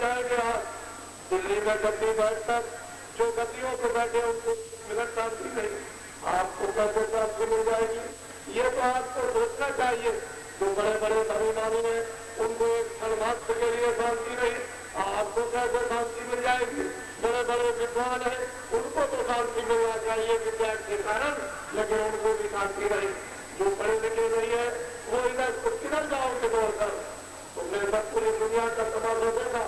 जाएंगे। आज दिल्ली में गद्दी बैठकर जो गद्दियों पर बैठे उनको मिलत शांति नहीं, आपको कैसे शांति मिल जाएगी? ये तो आपको सोचना चाहिए। जो बड़े बड़े धर्मनामी हैं उनको एक क्षण मात्र के लिए शांति नहीं, आपको कैसे शांति मिल जाएगी? बड़े बड़े विद्वान हैं उनको तो शांति मिलना चाहिए विद्या के कारण, लेकिन उनको भी शांति नहीं। जो पढ़े लिखे नहीं है वो इधर किधर जाओगे दौड़कर? तुमने सब पूरी दुनिया का समाधान देखा,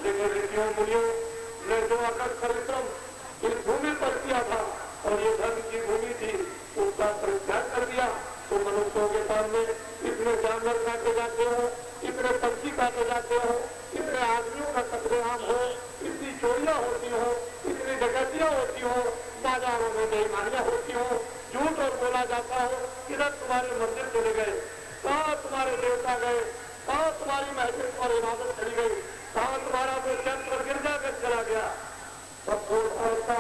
लेकिन ऋषियों मुनियों ने जो अकड़ परिश्रम इस भूमि पर किया था और ये धर्म की भूमि थी उसका परित्याग कर दिया। तो मनुष्यों के सामने इतने जानवर काटे जाते हो, इतने पंछी काटे जाते हो, इतने आदमियों का कत्लेआम हो, इतनी चोरियां होती हो, इतनी डकैतियां होती हो, बाजारों में बेईमानियां होती हो, झूठ और बोला जाता हो। किधर तुम्हारे मंदिर चले गए? कहाँ तुम्हारे देवता गए? कहाँ तुम्हारी महजिद और इबादत चली गई? कहाँ तुम्हारा वो चंद्र गिरजाघर चला गया? सब ऐसा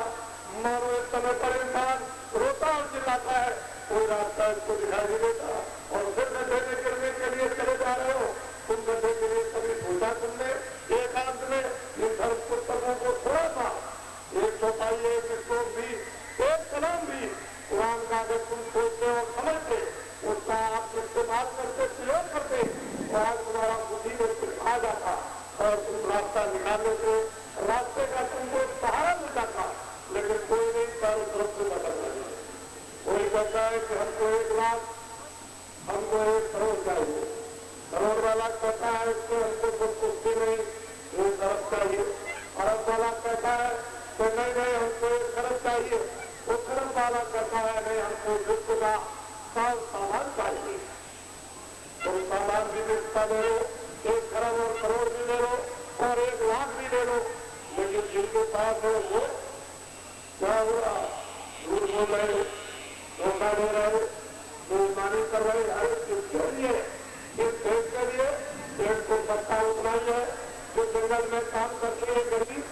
मानो एक समय पर इंसान रोता और चिल्लाता है, कोई रास्ता इसको दिखाई नहीं देता, और फिर गड्ढे में गिरने के लिए चले जा रहे हो। तुम गड्ढे के लिए कभी सोचा तुमने? एकांत में इन धर्म पुस्तकों को थोड़ा सा एक चौपाई, एक श्लोक भी, एक कलम भी कुरान का अगर तुम सोचते और समझते, उसका आप इस्तेमाल करते, प्रयोग करते, तो आज तुम्हारा बुद्धि में कुछ आ जाता और तुम रास्ता निकाल लेते, रास्ते का तुमको सहारा मिल जाता। लेकिन कोई नहीं, चारों तरफ से बदल रहे। कोई कहता है कि हमको 1 लाख, हमको 1 करोड़ चाहिए, करोड़ वाला कहता है कि हमको संतुष्टि नहीं, 1 अरब चाहिए, अरब वाला कहता है तो नहीं हमको 1 खरब चाहिए, वो खरब वाला कहता है नहीं हमको विश्व का सामान चाहिए। तो सामान भी विश्व ले लो, 1 खरब और करोड़ भी ले लो और 1 लाख भी ले लो, लेकिन जिनके पास है वो क्या हो रहा? झूठ बोल रहे, धोखा दे रहे, बेईमानी कर रहे। अरे किसके लिए? इस देश के लिए? देश को सत्ता उतना ही है जो जंगल में काम करते हैं गरीब,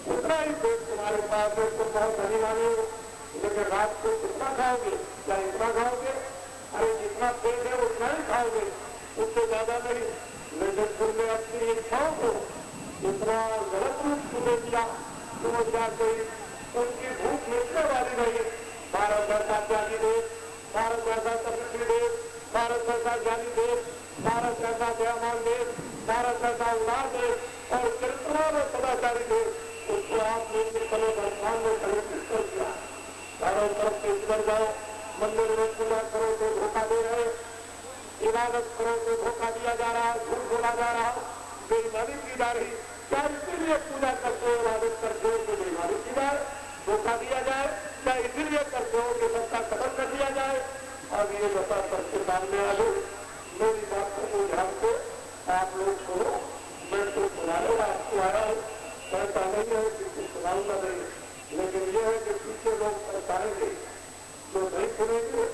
उतना ही देश तुम्हारे पास है। तुम बहुत धनी मानी हो, लेकिन रात को कितना खाओगे? क्या इतना खाओगे? अरे जितना पेट है उतना ही खाओगे, उससे ज्यादा नहीं। लेकिन तुमने अपनी इच्छाओं को इतना गलत रूप तुम्हें दिया, तुम क्या कोई उनकी भूख मिटने वाली नहीं। भारत जैसा त्यागी देश, भारत जैसा तपस्वी देश, भारत जैसा ज्ञानी देश, भारत जैसा दयावान देश, भारत जैसा उदार देश और चरित्रवान और सदाचारी देश, उसको आपने कितने वर्तमान में संरक्षित कर दिया। चारों तरफ से इधर जाओ, मंदिर में पूजा करो तो धोखा दे रहे, इबादत करो तो धोखा दिया जा रहा, झूठ बोला जा रहा, बेईमानी की जा रही। क्या इसीलिए पूजा करते हो, इबादत करते हो तो बेईमानी की जाए, धोखा दिया जाए? क्या इसीलिए करते हो कि सबका कदम कर दिया जाए? अब ये बता सबके सामने आ गई। मेरी बात को ध्यान से आप लोग सुनो, मैं तो सुनाने आपको आया हूँ, ऐसा नहीं है कि सुनाऊंगा नहीं, लेकिन ये है कि पीछे लोग परेशानेंगे, जो नहीं सुनेंगे,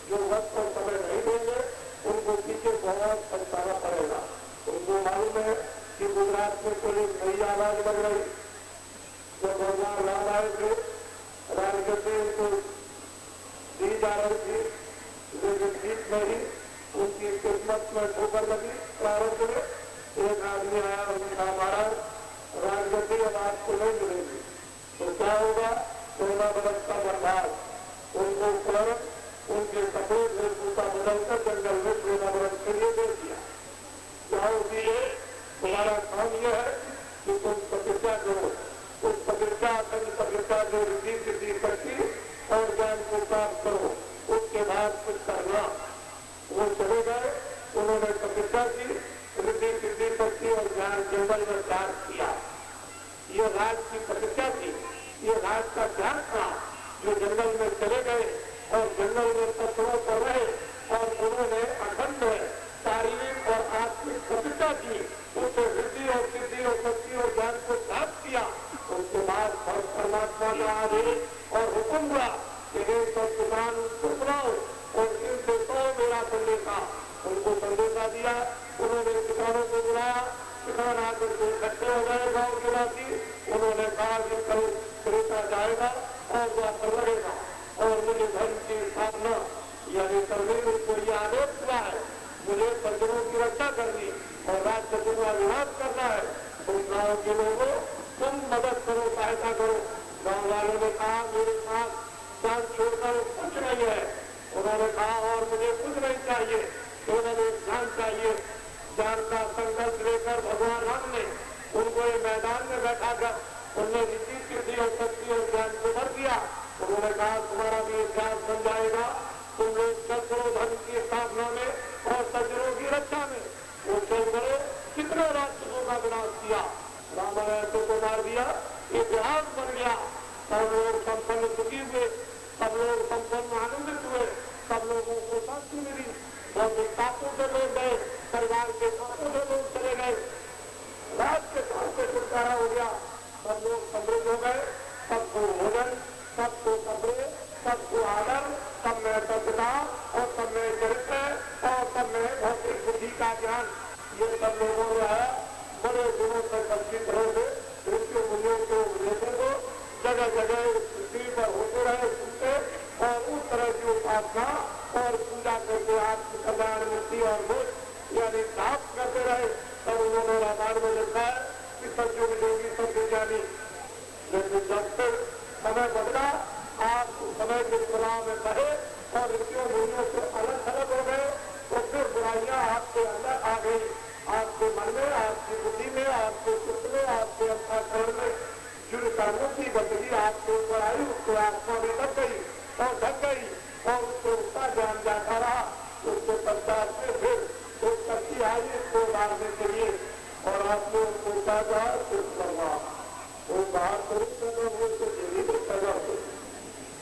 जो वक्त और समय नहीं देंगे, उनको पीछे बहुत परेशाना पड़ेगा। उनको मालूम है कि गुजरात में कोई नई आवाज लग रही, जब भगवान राम आए थे, राजगद्दी उनको दी जा रही थी, लेकिन बीच में ही उनकी किस्मत में ठोकर लगी। प्रारंभ में एक आदमी आया और कहा महाराज राजगद्दी अब आपको नहीं मिलेगी, तो क्या होगा? 16 बरस का बर्बाद। उनको उपलब्ध उनके कपड़े वेशभूषा बदलकर जंगल में 16 बरस के लिए दे दिया। जाओ दिए, तुम्हारा काम यह है कि तुम प्रतिज्ञा करो, उस प्रतिज्ञा प्रतिज्ञा जो रीति सिद्धि करती और ज्ञान को प्राप्त करो, उसके बाद कुछ करना। वो चले गए, उन्होंने प्रतिज्ञा की, रीति सिद्धि करती और ज्ञान जंगल में त्याग किया। ये राज की प्रतिज्ञा थी, ये राज का ज्ञान था, जो जंगल में चले गए और जंगल में पत्थरों पर रहे और उन्होंने अखंड शारीरिक और आत्मिक प्रतिज्ञा की, उसे वृद्धि और सिद्धि और शक्ति और ज्ञान को प्राप्त किया। उसके बाद परमात्मा का आदेश और हुक्म हुआ कि हे सब किसान सुनाओ और इनसे तो मेरा संदेशा। उनको संदेशा दिया, उन्होंने किसानों को बुलाया, किसान आकर के इकट्ठे हो गए गाँव के वासी। उन्होंने कहा कि कल त्रेता जाएगा और द्वापर रहेगा और मुझे धर्म की स्थापना यानी करने मुझको ये आदेश हुआ है, मुझे सज्जनों की रक्षा करनी और राजशत्रुओं का विनाश करना है। तो ज्ञान का संकल्प लेकर भगवान राम ने उनको ये मैदान में बैठा कर उनने रीति सिद्धि और शक्ति और ज्ञान को भर दिया। उन्होंने कहा तुम्हारा भी इतिहास बन जाएगा, तुम लोग चल करो धर्म की स्थापना में और सज्जनों की रक्षा में। वो चल करो, कितने राक्षसों का विनाश किया, रामायण को मार दिया, इतिहास बन गया। सब लोग संपन्न सुखी हुए, सब लोग संपन्न आनंदित हुए, सब लोगों को शांति मिली। भौतिक ताकों से लोग गए, परिवार के ताकों से लोग चले गए, राज के काम से छुटकारा हो गया, सब लोग समृद्ध हो गए, सबको भोजन, सबको कपड़े, सबको आदर, सब में सभ्यता और सब में चरित्र और सब में भौतिक बुद्धि का ज्ञान। ये सब लोगों ने आया बड़े दिनों तक अच्छी तरह से ऋषि मुनियों के उपदेशों को जगह जगह पृथ्वी पर होते रहे, सुनते और उस तरह की उपासना और पूजा करके आत्म कल्याण मुक्ति और मोक्ष यानी प्राप्त करते रहे। तब उन्होंने रामायण में लिखा है कि सत्युग योगी सब विज्ञानी। लेकिन जब से समय बदला, आप समय के प्रभाव में बहे और ऋषियों मुनियों से अलग अलग हो गए, तो फिर बुराइयां आपके अंदर आ गई, आपके मन में, आपकी बुद्धि में, आपके चित्त में, आपके अंतःकरण में जो कर्मों की गंदगी आपके ऊपर आई, उसको आत्मा में लग गई और ढक गई और उसको उसका ज्ञान जाता रहा। उसके पश्चात में फिर एक शक्ति आई इसको मारने के लिए और आपने उसको कहा सिर्फ करवा वो बाहर स्वरूप करना वो उसको देवी को सजा हो।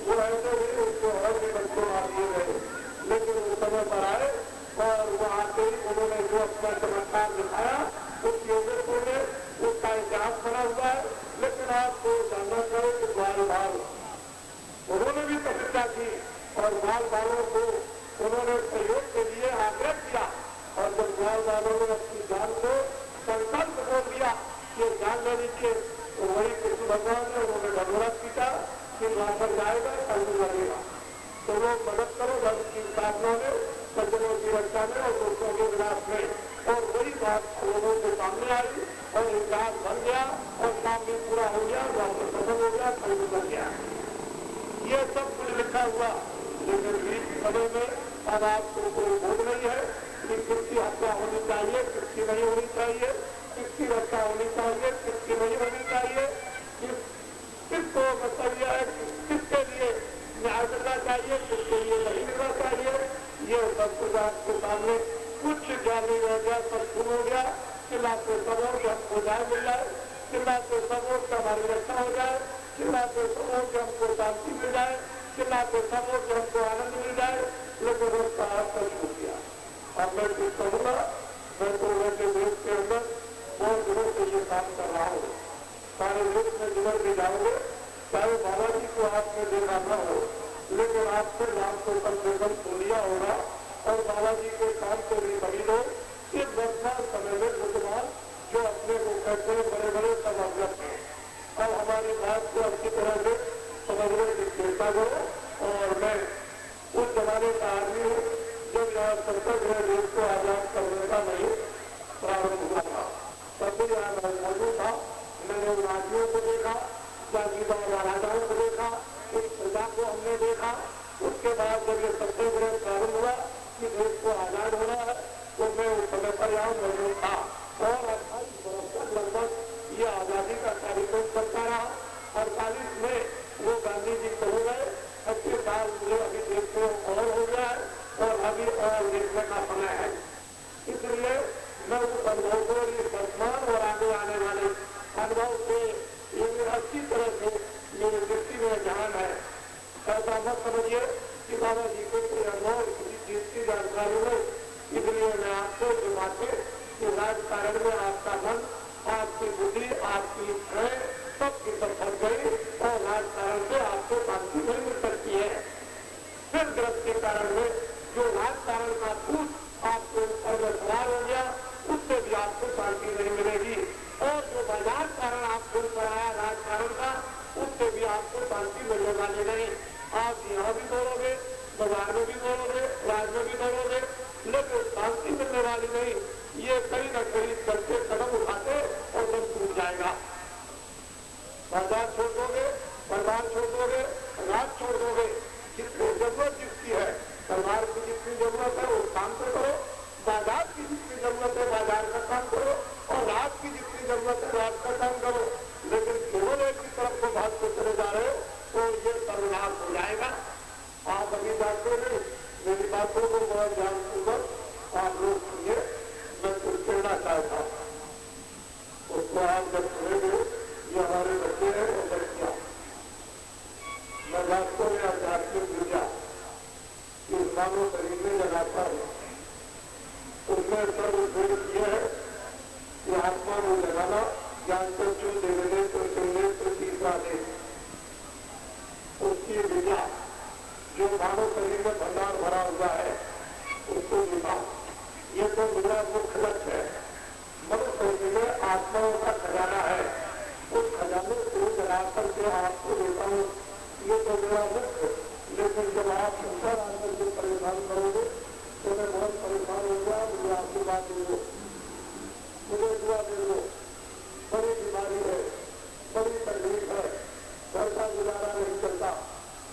वो ऐसे ही उसको और भी बच्चों मार दिए गए, लेकिन वो समय पर आए और वो आते ही उन्होंने जो अपना चमत्कार दिखाया उस योगेश्वर में उसका इतिहास बना हुआ है। लेकिन आपको जानना चाहिए कि ग्वाल बाल उन्होंने भी तपस्या की और ग्वाल बालों को उन्होंने सहयोग के लिए आग्रह किया और जब ग्वाल बालों ने अपनी जान को संकल्प बोल दिया कि जान लेने के, तो वही कृष्ण भगवान ने उन्होंने भगवत पीटा कि वहां पर जाएगा कल लगेगा। तो लोग मदद करो धर्म की स्थापना में, सज्जनों की रक्षा में और दोस्तों के विनाश में। और वही बात लोगों के सामने आई और इतिहास बन गया और काम भी पूरा हो गया, वापस खत्म हो गया, कल बन गया। ये सब कुछ लिखा हुआ, लेकिन बीच समय में अब आपको कोई बोध नहीं है कि किसकी हत्या होनी चाहिए, किसकी नहीं होनी चाहिए, किसकी रक्षा होनी चाहिए, किसकी नहीं होनी चाहिए, किसको मतलब यह है किसके लिए न्याय करना चाहिए, किसके लिए नहीं करना चाहिए। ये सब कुछ आपके सामने कुछ ज्ञानी रह गया, सब सुन हो गया। चिल्लाते सब और कि हमको न्याय मिल जाए, चिल्लाते सब और कि हमारी रक्षा हो जाए, चिल्लाते सब और कि हमको शांति मिल जाए, चिल्लाते सब और कि हमको आनंद मिल जाए। लेकिन उसका अर्थ छूट गया। अब मैं कुछ कहूँगा, मैं तो वैसे देश के अंदर बहुत दिनों से ये काम कर रहा हूँ, सारे देश में जिधर भी जाओगे, चाहे बाबा जी को आपने देखा न हो, लेकिन आपसे नाम को कम से कम सुन लिया होगा और बाबा जी के काम को भी सभी लोग इस वर्तमान समय में मुसलमान जो अपने को कहते हैं बड़े बड़े सब अवगत हैं। अब हमारी बात को अच्छी तरह से समझने की चेष्टा करो। और मैं उस जमाने का आदमी हूँ जब यहाँ सत्याग्रह देश को आजाद करने का नहीं प्रारंभ हुआ था, तब भी यहाँ मैं मौजूद था। मैंने उन आदमियों को देखा, जागीरदार महाराजाओं को देखा, उस प्रजा को हमने देखा। उसके बाद जब ये सत्याग्रह प्रारंभ हुआ कि देश को आजाद होना है, तो मैं उस समय पर यहाँ मौजूद था और 28 वर्ष तक लगभग ये आजादी का कार्यक्रम चलता रहा। 48 में वो गांधी जी को हो गए, 25 साल मुझे अभी देश में और हो गया है और अभी और देखने का समय है। इसलिए मैं उस अनुभव को, इस वर्तमान और आगे आने वाले अनुभव से ये अच्छी तरह से मेरी दृष्टि में ध्यान है। ऐसा मत समझिए कि बाबा जी को कोई अनुभव किसी चीज की जानकारी हो, इसलिए मैं आपको जुमाते कि राजकारण में आपका मन, आपकी बुद्धि, आपकी इच्छाएं सबकी सब फंस गई और राजकारण से आपको शांति नहीं मिल सकती है। फिर ग्रस्त के कारण में जो राजकारण का भूत आपको ऊपर में सवार हो गया, उससे भी आपको शांति नहीं मिलेगी। और जो बाजार कारण आपको ऊपर आया राजकारण का, उससे भी आपको शांति मिलने वाली नहीं। आप यहाँ भी दौड़ोगे, बाजार में भी दौड़ोगे, राज में भी दौड़ोगे, लेकिन शांति मिलने वाली नहीं। ये कहीं न कहीं करके कदम उठाते और सब टूट जाएगा। बाजार छोड़ दोगे, परिवार छोड़ दोगे, राज छोड़ दोगे, जितनी जरूरत जिसकी है, परिवार की जितनी जरूरत है वो काम तो करो, बाजार की जितनी जरूरत है बाजार मैं आपको देता हूँ, ये तो मेरा मुख्य, लेकिन जब आप संसार आकर के परेशान करोगे तो मैं बहुत परेशान हो गया, मुझे आपकी बात दे दो, मुझे दुआ दे दो, बड़ी बीमारी है, बड़ी तकलीफ है, घर का गुजारा नहीं चलता,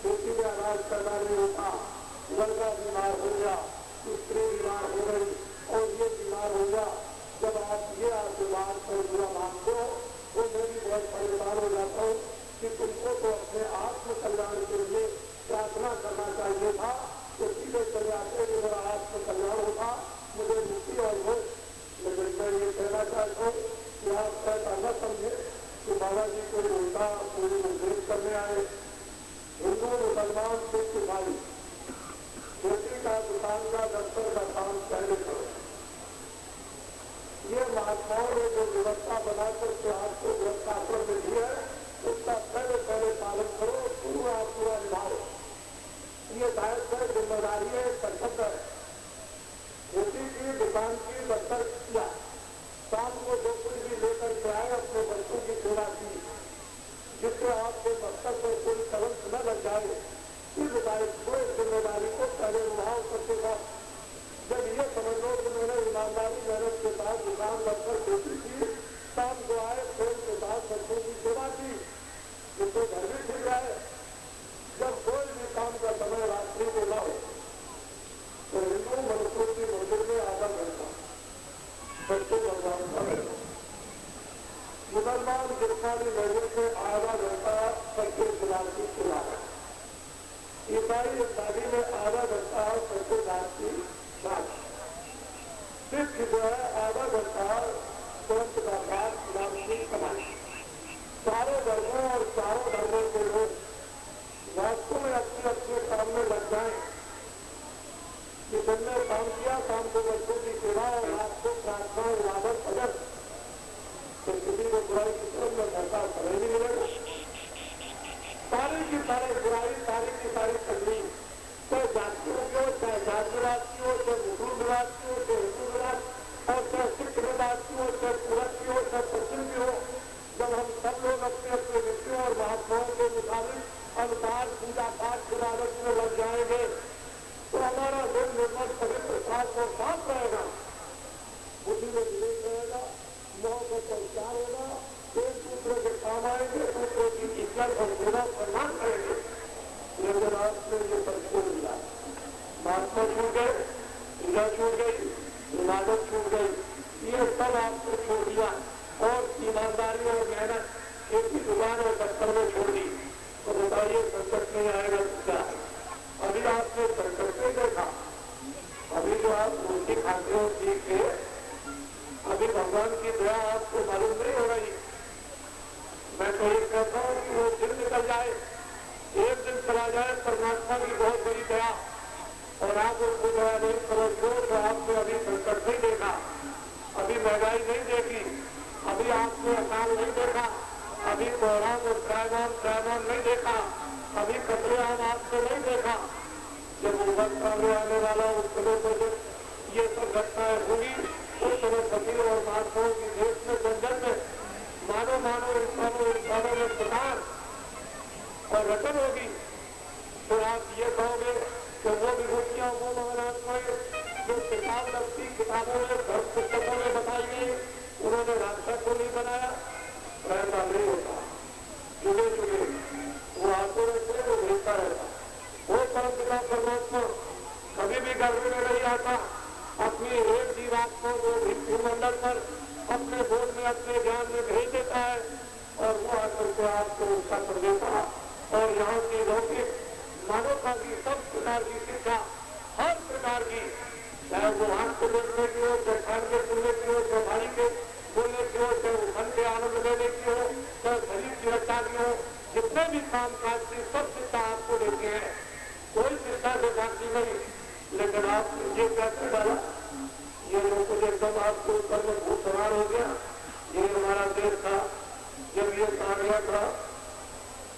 खेती में अनाज करना नहीं होता, लड़का बीमार हो गया, स्त्री बीमार हो गई और ये बीमार हो गया। जब आप ये आशीर्वाद पर बुरा मांगते हो तो मैं भी बहुत परेशान हो जाता हूँ कि तुमको तो अपने आत्म कल्याण के लिए प्रार्थना करना चाहिए था, तो सीधे चले आते कि मेरा आत्म कल्याण होता, मुझे मुक्ति और हो। लेकिन मैं ये कहना चाहता हूँ कि आप ऐसा न समझे कि बाबा जी कोई उल्टा कोई उपदेश करने आए। हिंदू मुसलमान सिख ईसाई खेती का दुकान का दफ्तर का काम पहले करो। ये महात्माओं ने जो व्यवस्था बनाकर के आपको व्यवस्थापन में दी है उसका पहले पालन करो, पूरा निभाओ। ये दायित्व है, जिम्मेदारी है, कर्तव्य है। खेती की दुकान की दफ्तर किया, शाम को जो कुछ भी लेकर के आए अपने बच्चों की सेवा की, जिससे आपके मस्तक पर कोई कलंक न लग जाए, इस दायित्व को, इस जिम्मेदारी को पहले निभाओ सबके साथ। जब ये समझ लो कि मैंने ईमानदारी मेहनत के साथ दुकान रखकर खेती की, शाम को आए प्रेम के साथ बच्चों की सेवा की, जिससे घर भी ठीक जाए। जब कोई भी काम का समय रात्रि को न हो तो हिंदू मनुष्यों की मंदिर में आधा घंटा बच्चों भगवान का रहता, मुसलमान गिरफ्तारी मंदिर में आधा घंटा सबके गुलाम की सेवा है, ईसाई इत्यादि में आधा घंटा सबके दान की बात, सिख जो है आधा घंटा तुरंत का बात गुलाम की कमाई। चारों वर्गों और चारों धर्मों के लोग वास्तव में अपने अपने काम में लग जाएं कि तुमने काम किया, शाम को बच्चों की सेवा और रात को प्रार्थना इबादत भजन, तो किसी को बुराई की तरफ में घंटा समय नहीं मिलेगा। सारी की सारी बुराई, सारी की सारी तकलीफ, चाहे जातियों की हो, चाहे जातिवाद की हो, चाहे मुस्लिम विवाद की हो, चाहे हिंदू विवाद और चाहे सिख विवाद की हो, चाहे पूरब की हो, चाहे पश्चिम की हो, जब हम सब लोग अपने अपने ऋषियों और महात्माओं के मुताबिक अनुसार पूजा पाठ इबादत में लग जाएंगे तो हमारा दिन निर्मल पवित्र साफ और साफ रहेगा, बुद्धि में विवेक रहेगा, मोह को संस्कार होगा, एक दूसरे के काम आएंगे, दूसरे की इज्जत और सेवा सम्मान करेंगे। लेकिन आपने ये परिचय मिला, महात्मा छूट गए, पूजा छूट गई, इबादत छूट गई, ये सब आपको छोड़ दिया और ईमानदारी और मेहनत खेती दुकान और दफ्तर में छोड़ दी, तो बताइए संकट नहीं आएगा क्या? अभी आपने संकट नहीं देखा, अभी जो आप रोटी खाते हो ठीक है, अभी भगवान की दया आपको मालूम नहीं हो रही। मैं तो ये कहता हूँ कि वो दिन निकल जाए, एक दिन चला जाए परमात्मा की बहुत बड़ी दया और आप उसको दया नहीं करोगे तो आपने अभी संकट नहीं देखा, अभी महंगाई नहीं देखी, अभी आपने अकाल नहीं देखा, अभी कोहराम और त्रायमान नहीं देखा, अभी कतलेआम आपने नहीं देखा। जब उस सामने आने वाला उस समय पर जब ये सब घटनाएं होगी उस समय फकीर और महात्माओं की देश में जंगल में मानो इंसानों में प्रकार और रटन होगी, तो आप ये कहोगे कि वो विभूतियां वो महात्माएं जो किताब लगती किताबों में धर्म पुस्तकों में बताई गई उन्होंने रास्ता को नहीं बनाया, ऐसा नहीं होता। जुगे जुगे वो आते रहते, वो भेजता रहता, वो परम पिता परमात्मा कभी भी गर्भ में नहीं आता, अपनी एक जीवात्मा को भूमंडल पर अपने बोध में अपने ज्ञान में भेज देता है और वो आकर के आपको उसका कर देता। और यहाँ की लौकिक मानवता की सब प्रकार की शिक्षा, हर प्रकार की, चाहे वो हाथ को देखने की हो, चाहे खान के सुनने की हो, चाहे भाई के बोलने की हो, चाहे मन के आनंद लेने की हो, चाहे शरीर की रक्षा की हो, जितने भी काम काज की सब शिक्षा आपको देते हैं, कोई शिक्षा से बाकी नहीं। लेकिन आप ये कैसे डाला, ये लोग कुछ एकदम आपको ऊपर में भूत सवार हो गया। ये हमारा देश था, जब ये कहा गया था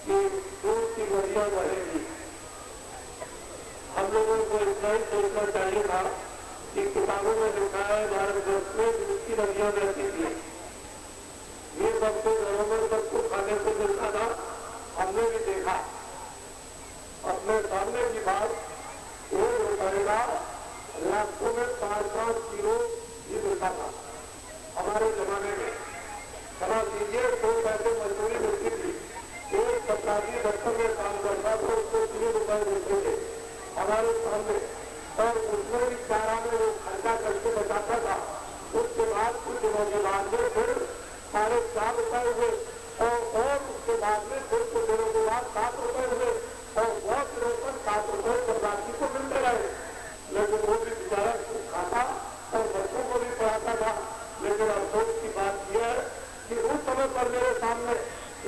कि दूध की नदियां बहेगी, हम लोगों को इतना ही सोचना चाहिए था कि किताबों में लिखा है भारतवर्ष में दूध की नदियां बहती थी, ये सबको घरों में सबको खाने को मिलता था, हमारे सामने, और उसमें भी चारा में वो खर्चा करके बचाता था। उसके बाद कुछ दिनों के बाद में फिर 4.5 हुए, और उसके बाद में फिर कुछ दिनों के बाद 7 रुपए हुए, और बहुत दिनों पर 7 रुपए प्रवासी को मिलते रहे। लेकिन वो भी बेचारा खूब खाता और बच्चों को भी पढ़ाता था। लेकिन अफसोस की बात यह है कि उस समय पर मेरे सामने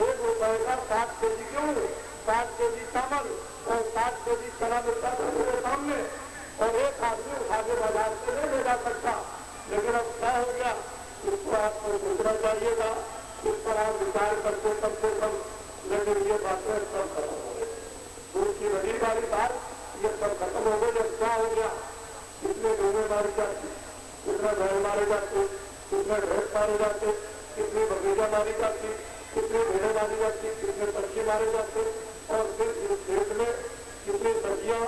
1 रुपए का 7 केजी गेहूं, 7 केजी चावल और 7 केजी चना मिलता था मेरे सामने, और एक आदमी उठा के बाजार से नहीं ले जा सकता। लेकिन अब क्या हो गया, इसको आपको सोचना चाहिएगा, इस पर आप विचार करते कम से कम। लेकिन ये बातें सब खत्म हो गई। दूसरी बड़ी वाली बात, ये सब खत्म हो गई। जब क्या हो गया, कितने डोंगे मारे जाते, कितने घर मारे जाते, कितने भैंस मारे जाते, कितनी बगीचा मारी जाती, कितनी भेड़ें मारी जाती, कितने पक्षी मारे जाते, और फिर इस खेत में कितनी सब्जियां,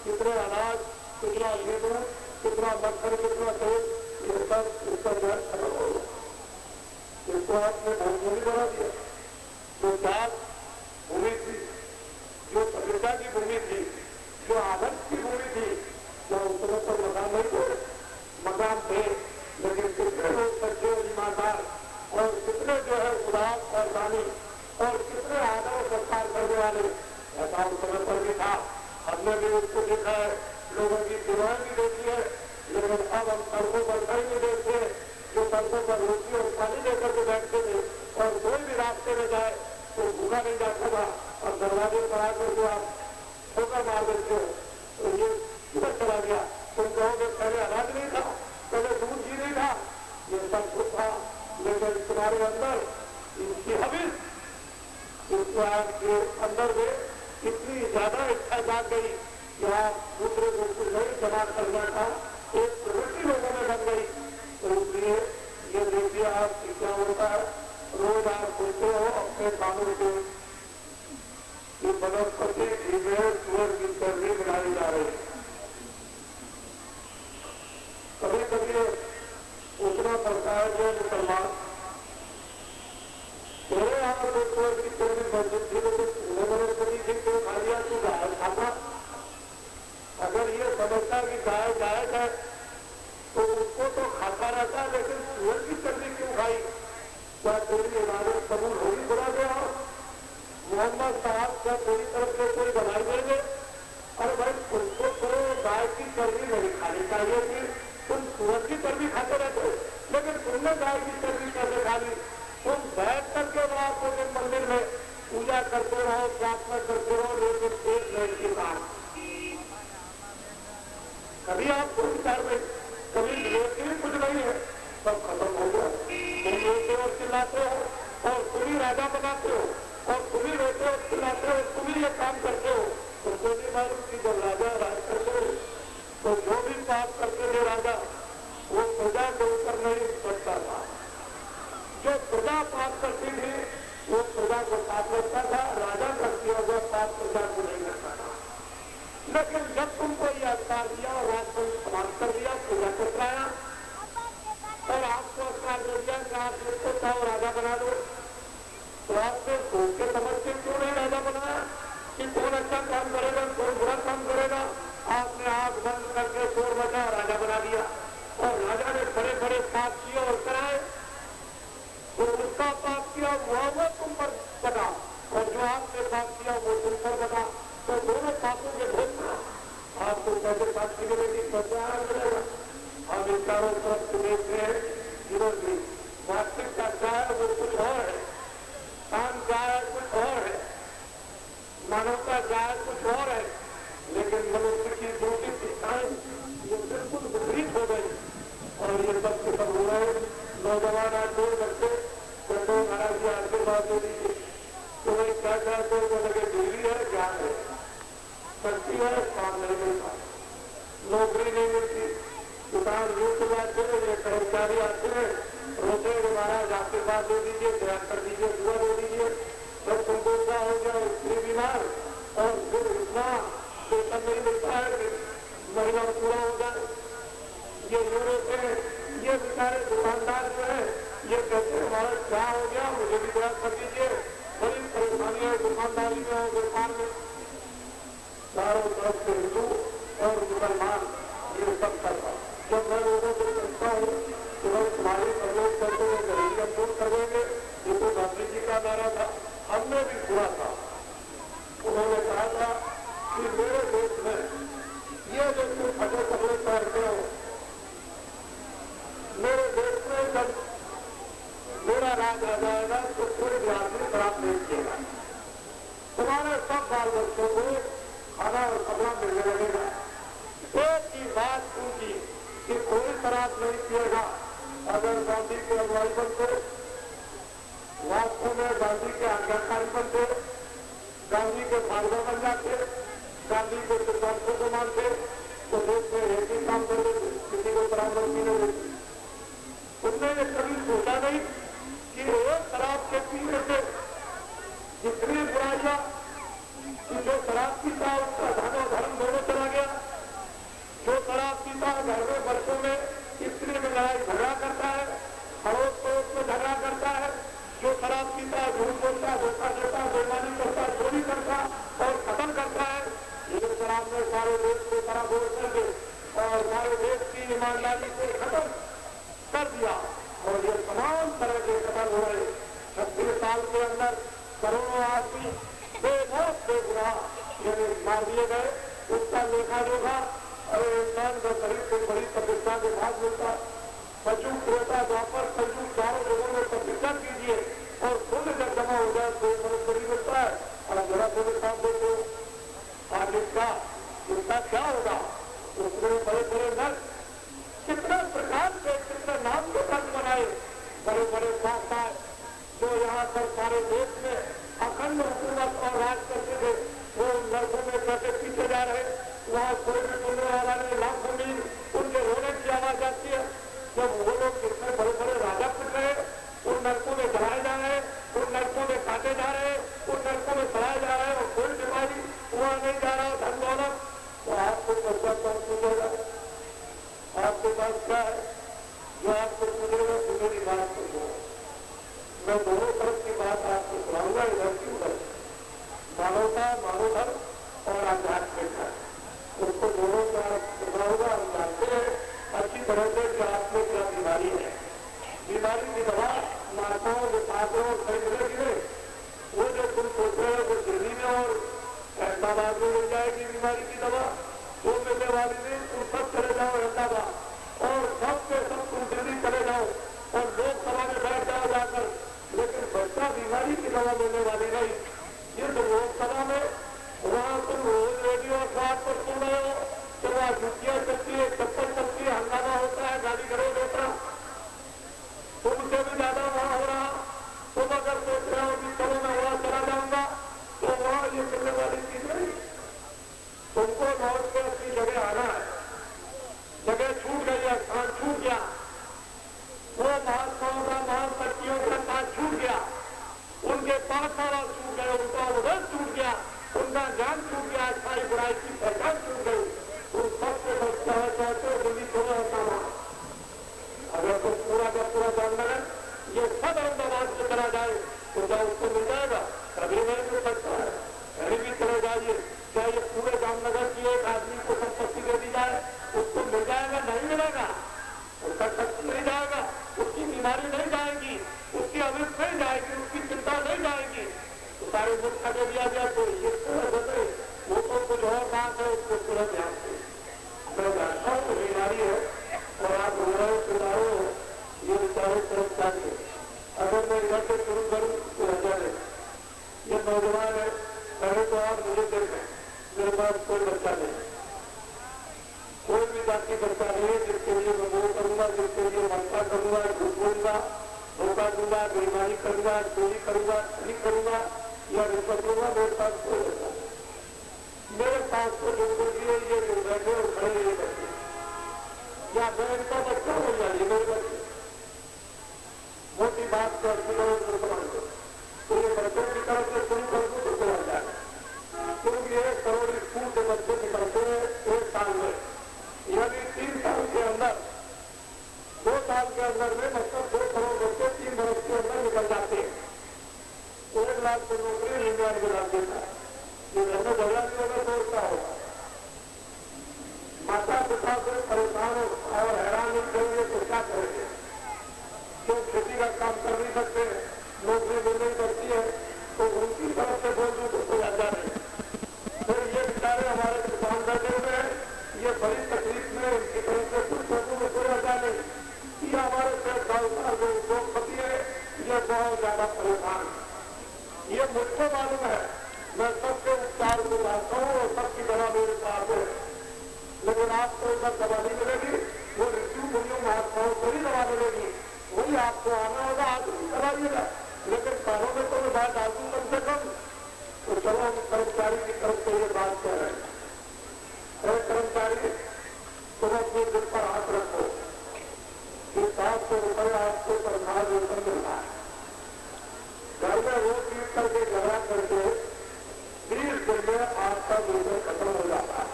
कितने अनाज, कितना गेहूं, कितना मक्खन, कितना तेल, ये सब इसका जो है खत्म हो गया। इसको आपने भूमि बना दिया। जो जात भूमि थी, जो सभ्यता की भूमि थी, जो आदर्श की भूमि थी, जो उसमें तो मकान नहीं थे, मकान थे, लेकिन कितने लोग सच्चे और ईमानदार, और कितने जो है उदास और दानी, और कितने आदर और सत्कार करने वाले, ऐसा उस समय पर भी था। हमने भी उसको देखा है, लोगों की सेवाएं भी देखी है। लेकिन अब हम सड़कों पर कहीं नहीं देखते, जो सड़कों पर रोटी और पानी लेकर के बैठते थे, और कोई भी रास्ते में जाए तो भूखा नहीं जाता था, और दरवाजे पर आकर के आप ठोकर मार देते हो तो ये किधर चला गया। तुम कहोगे पहले अनाज नहीं था, पहले दूध ही नहीं था, ये सब कुछ था, लेकिन तुम्हारे अंदर इनकी हविस, के अंदर में इतनी ज्यादा इच्छा जाग गई कि आप दूसरे को कुछ नहीं जमा करना था, एक प्रवृत्ति लोगों में बन गई। तो इसलिए ये देखिए आप क्या होता है, रोज आप सुनते हो अपने कानून को कि वनस्पति सुअर की चर्बी बनाई जा रही है। कभी कभी पूछना पड़ता है जो मुसलमान तेरे यहाँ तो सुअर की चर्बी मौजूद थी, लेकिन वनस्पति थी तो खा लिया तो गाय खाता। अगर ये समझता कि गाय जायज है तो उसको तो खाता रहता, लेकिन सुअर की चर्बी क्यों खाई? क्या तेरी इबादत कबूल होगी? बुरा गया मोहम्मद साहब क्या तेरी तरफ से कोई दवाई देंगे? अरे भाई तुमको तो गाय की चर्बी नहीं खानी चाहिए थी, तुम सुअर की चर्बी खाते रहते, लेकिन तुमने गाय की चर्बी कैसे खा ली? तुम बैठ करके रात को दिन मंदिर में पूजा करते रहो, प्रार्थना करते रहो, लेकिन एक मिनट की बात कभी आपको विचार में कभी लेते कुछ नहीं है, सब खत्म हो गया। तुम रोते और चिल्लाते हो, और तुम ही राजा बनाते हो, और तुम ही रोते और चिल्लाते हो, तुम ही ये काम करते हो। तुमको नहीं मालूम कि जब राजा राज करते हो तो जो भी पाप करते थे राजा, वो प्रजा के ऊपर नहीं करता था। जो प्रजा पाप करती थी वो प्रजा को पाप लगता था, राजा का किया हुआ पाप प्रजा को नहीं लगता था। लेकिन जब तुमको यह अधिकार दिया और राज को समाप्त कर दिया, पूजा कराया और आपको अधिकार दे दिया कि आप इसको चाहो राजा बना दो, तो आपने सोच के समझ के क्यों नहीं राजा बनाया कि कौन अच्छा काम करेगा, कौन बुरा काम करेगा? आपने आंख बंद करके शोर मचा राजा बना दिया, और राजा ने बड़े बड़े पाप किए और कराए। तो उसका पाप किया वो तुम पर बना, और जो आपने पाप किया वो तुम पर बना। तो दोनों पापों के भेद आपको कैसे पाप की मिलेगी, कैसे आराम मिलेगा? हम इन चारों तरफ से देख रहे हैं, जीवन की वास्तविकता क्या है वो कुछ और है, काम क्या है कुछ और है, मानवता क्या है कुछ और है, लेकिन मनुष्य की दूसरी शिक्षाएं ये बिल्कुल विपरीत हो गई। और ये सब के सब हो रहे नौजवान आदमी बच्चे तो महाराज जी आशीर्वाद दे दीजिए, तो वही क्या चाहते हो? लगे डिग्री है, ज्ञान है, शक्ति है, काम नहीं मिलता, नौकरी नहीं मिलती, किसान युद्ध आते हैं, ये कर्मचारी आते हैं, रोते महाराज आशीर्वाद दे दीजिए, दया कर दीजिए, दुआ दे दीजिए। जब तुमको क्या हो गया, इतनी बीमार, और फिर इतना वेतन नहीं मिलता है कि महीना पूरा हो जाए। ये यूँ रोते हैं, ये बेचारे दुकानदार जो है ये कहते हैं हमारा क्या हो गया, मुझे भी दया कर दीजिए, बड़ी परेशानी है दुकानदारी में और व्यापार में। चारों तरफ से हिंदू और मुसलमान ये सब कर रहा। जब मैं लोगों को कहता हूँ कि भाई तुम्हारे प्रयोग करते हुए गरीबी हम दूर कर देंगे, ये तो गांधी जी का नारा था, हमने भी पूरा था। उन्होंने कहा था कि मेरे देश में ये जो तुम फटे कपड़े पहनते हो, मेरे देश में जब मेरा राज आ जाएगा तो कोई भी आदमी खराब नहीं किएगा, तुम्हारे सब बाल बच्चों को खाना और कपड़ा मिलने लगेगा। एक ही बात पूछी कि कोई शराब नहीं पिएगा अगर गांधी के अगुवाई बनते, वास्तव में गांधी के आज्ञाकारी बनते, गांधी के भागवा बन जाते, गांधी के सिद्धांतों को मानते, तो देश में एक ही काम कर देते, किसी को शराब नहीं पीने देते। तुमने ये कभी सोचा नहीं कि एक शराब के पीने से जितनी बुराइयां कि जो शराब पीता उसका धन और धर्म दोनों चला गया, जो शराब पीता घर में वर्षों में स्त्री में लड़ाई झगड़ा करता है, पड़ोस पड़ोस में झगड़ा करता है, जो शराब पीता झूठ बोलता, धोखा देता, बेईमानी करता, चोरी करता और कत्ल करता है, ये शराब ने सारे देश को बराबर कर दे और सारे देश की ईमानदारी को खत्म कर दिया। और ये तमाम तरह के कत्ल हो रहे 36 साल के अंदर करोड़ों आदमी बेमौत बेगुनाह यानी मार दिए गए। उसका लेखा जोखा अरे इंसान का शरीर को बड़ी प्रतिष्ठा के भाग मिलता, कलयुग त्रेता द्वापर कलयुग चारों लोगों में प्रतिष्ठा कीजिए और खुद जब जमा हो जाए तो मदद बड़ी मिलता है। और जरा खुद काम देते हो आज इसका क्या होगा? उसमें बड़े बड़े नर्स कितना प्रकार से कितने नाम के खर्च बनाए, बड़े बड़े शासक जो यहाँ पर सारे देश में अखंड हुकूमत और राज करते थे, वो नर्सों में कैसे पीछे जा रहे। वहाँ कोई भी सुनने वाला नहीं, लाखों मील उनके रोने की आवाज आती है। जब वो लोग कितने बड़े बड़े राजा पिट रहे, उन नर्सों में जलाए जा रहे, उन नर्सों में काटे जा रहे, उन नर्सों में सड़ाए जा रहे और कोई बीमारी वहाँ नहीं जा रहा धन दौलत, तो आपको बच्चा कौन पूछेगा? आपके पास क्या है जो आपको पूछेगा? तुम्हें बात पूछो। मैं दोनों तरफ की बात आपको सुनाऊंगा, इधर की उधर, मानवता मानवधर्म और आध्यात्मिक है, उसको दोनों तरफ सुनाऊंगा। हम जानते हैं अच्छी तरह से कि आप में क्या बीमारी है। बीमारी की दवा माताओं विपाकों कई मिलेगी नहीं, वो जो तुम सोच रहे हो वो दिल्ली में और अहमदाबाद में मिल जाएगी बीमारी की दवा, वो मिलने वाली नहीं। तुम सब चले जाओ अहमदाबाद और सब के सब तुम दिल्ली चले जाओ और लोकसभा में बैठ जाओ जाकर, लेकिन बच्चा बीमारी की दवा मिलने वाली नहीं। ये तो लोकसभा में वहाँ तुम रोज रेडियो अखबार पर सुन रहे हो तो वहाँ जुतियां चलती है, चप्पल चलती है, हंगामा होता है, गाली गलौज होता है, तुमसे भी ज्यादा वहाँ हो रहा। तुम अगर सोच रहे हो कि चलो मैं वहाँ चला जाऊंगा तो वहाँ ये मिलने वाली चीज नहीं। तुमको लौट के अपनी जगह आना है, जगह छूट गई है, स्थान छूट गया, वो महात्माओं का महान शक्तियों का स्थान छूट गया, उनके पास सारा छूट गया, उनका उदय छूट गया, उनका ज्ञान छूट गया, अच्छाई बुराई की पहचान छूट गई। उन सबसे बचता है चाहते हो दिल्ली छोड़ा होता वहां, अगर तो पूरा का पूरा जामनगर ये सब अहमदाबाद में चला जाए तो क्या उसको मिल जाएगा? कभी नहीं मिल सकता है। कहीं भी चले जाइए, क्या ये पूरे जामनगर की एक आदमी को संपत्ति दे दी जाए, उसको मिल जाएगा? नहीं मिलेगा, उसका शक्ति नहीं जाएगा, उसकी बीमारी नहीं जाएगी, उसकी अमृत नहीं जाएगी, उसकी चिंता नहीं जाएगी। तो सारे मुल्क का दे दिया गया तो ये बदले वो तो कुछ और बात है, उसको पूरा ध्यान से मैं जानता हूँ बीमारी है और आप रोड़ों सुधारो ये विचारों तरफ चाहिए। अगर मैं इधर से शुरू करूँ तो हो जाए। ये नौजवान है, पहले तो आप मुझे देखें, मेरे पास कोई बच्चा नहीं, कोई भी जाति बच्चा नहीं है जिसके लिए मैं वो करूंगा, जिसके लिए मनता करूंगा, झूठ बोलूंगा, धोखा दूंगा, बेईमानी करूंगा, चोरी करूंगा, नहीं करूंगा या रिश्वत लूंगा। मेरे पास कोई बच्चा नहीं। मेरे पास तो जो कुछ भी है ये जो बैठे और खड़े ये बच्चे या मैं इनका बच्चा हो जाए मेरे बच्चे, मोटी बात को अच्छी तरह से समझ दो तो ये बच्चों की तरफ से शुरू कर दो तो समझ जाए। क्योंकि 1 करोड़ स्कूल के बच्चे निकलते हैं 1 साल में, यानी 3 साल के अंदर, 2 साल के अंदर में मतलब 2 करोड़ बच्चे 3 वर्ष के अंदर निकल जाते हैं। 1 लाख को नौकरी इंडिया में डाल देता है। ये मैंने झगड़ा नहीं होगा तो क्या होगा? जो खेती का काम कर नहीं सकते, नौकरी मिल नहीं सकती है, तो उनकी तरफ से बोल दूं तो कोई आता नहीं। फिर ये बेचारे हमारे किसान बैठे हुए हैं, ये बड़ी तकलीफ में, उनकी तरफ से कुछ लोगों में कोई आता नहीं। ये हमारे से साहूकार जो उद्योगपति है, ये बहुत ज्यादा परेशान। ये मुझको मालूम है, मैं सबके उपचार को जानता हूँ और सबकी दवा मेरे पास है, लेकिन आपको उधर दवा नहीं मिलेगी। वो ऋषि मुनियों महात्माओं को ही दवा मिलेगी, वही आपको आना होगा, आप कराइएगा। लेकिन कानों में तो मैं बात डाल दूं कम से कम। तो चलो हम कर्मचारी की तरफ से ये बात कह रहे हैं, अरे कर्मचारी तुम अपने दिल पर हाथ रखो कि 700 रुपये आपको तनख्वाह वेतन मिल रहा है। घर में रोज पीट करके झगड़ा करके 20 दिन में आपका वेतन खत्म हो जाता है।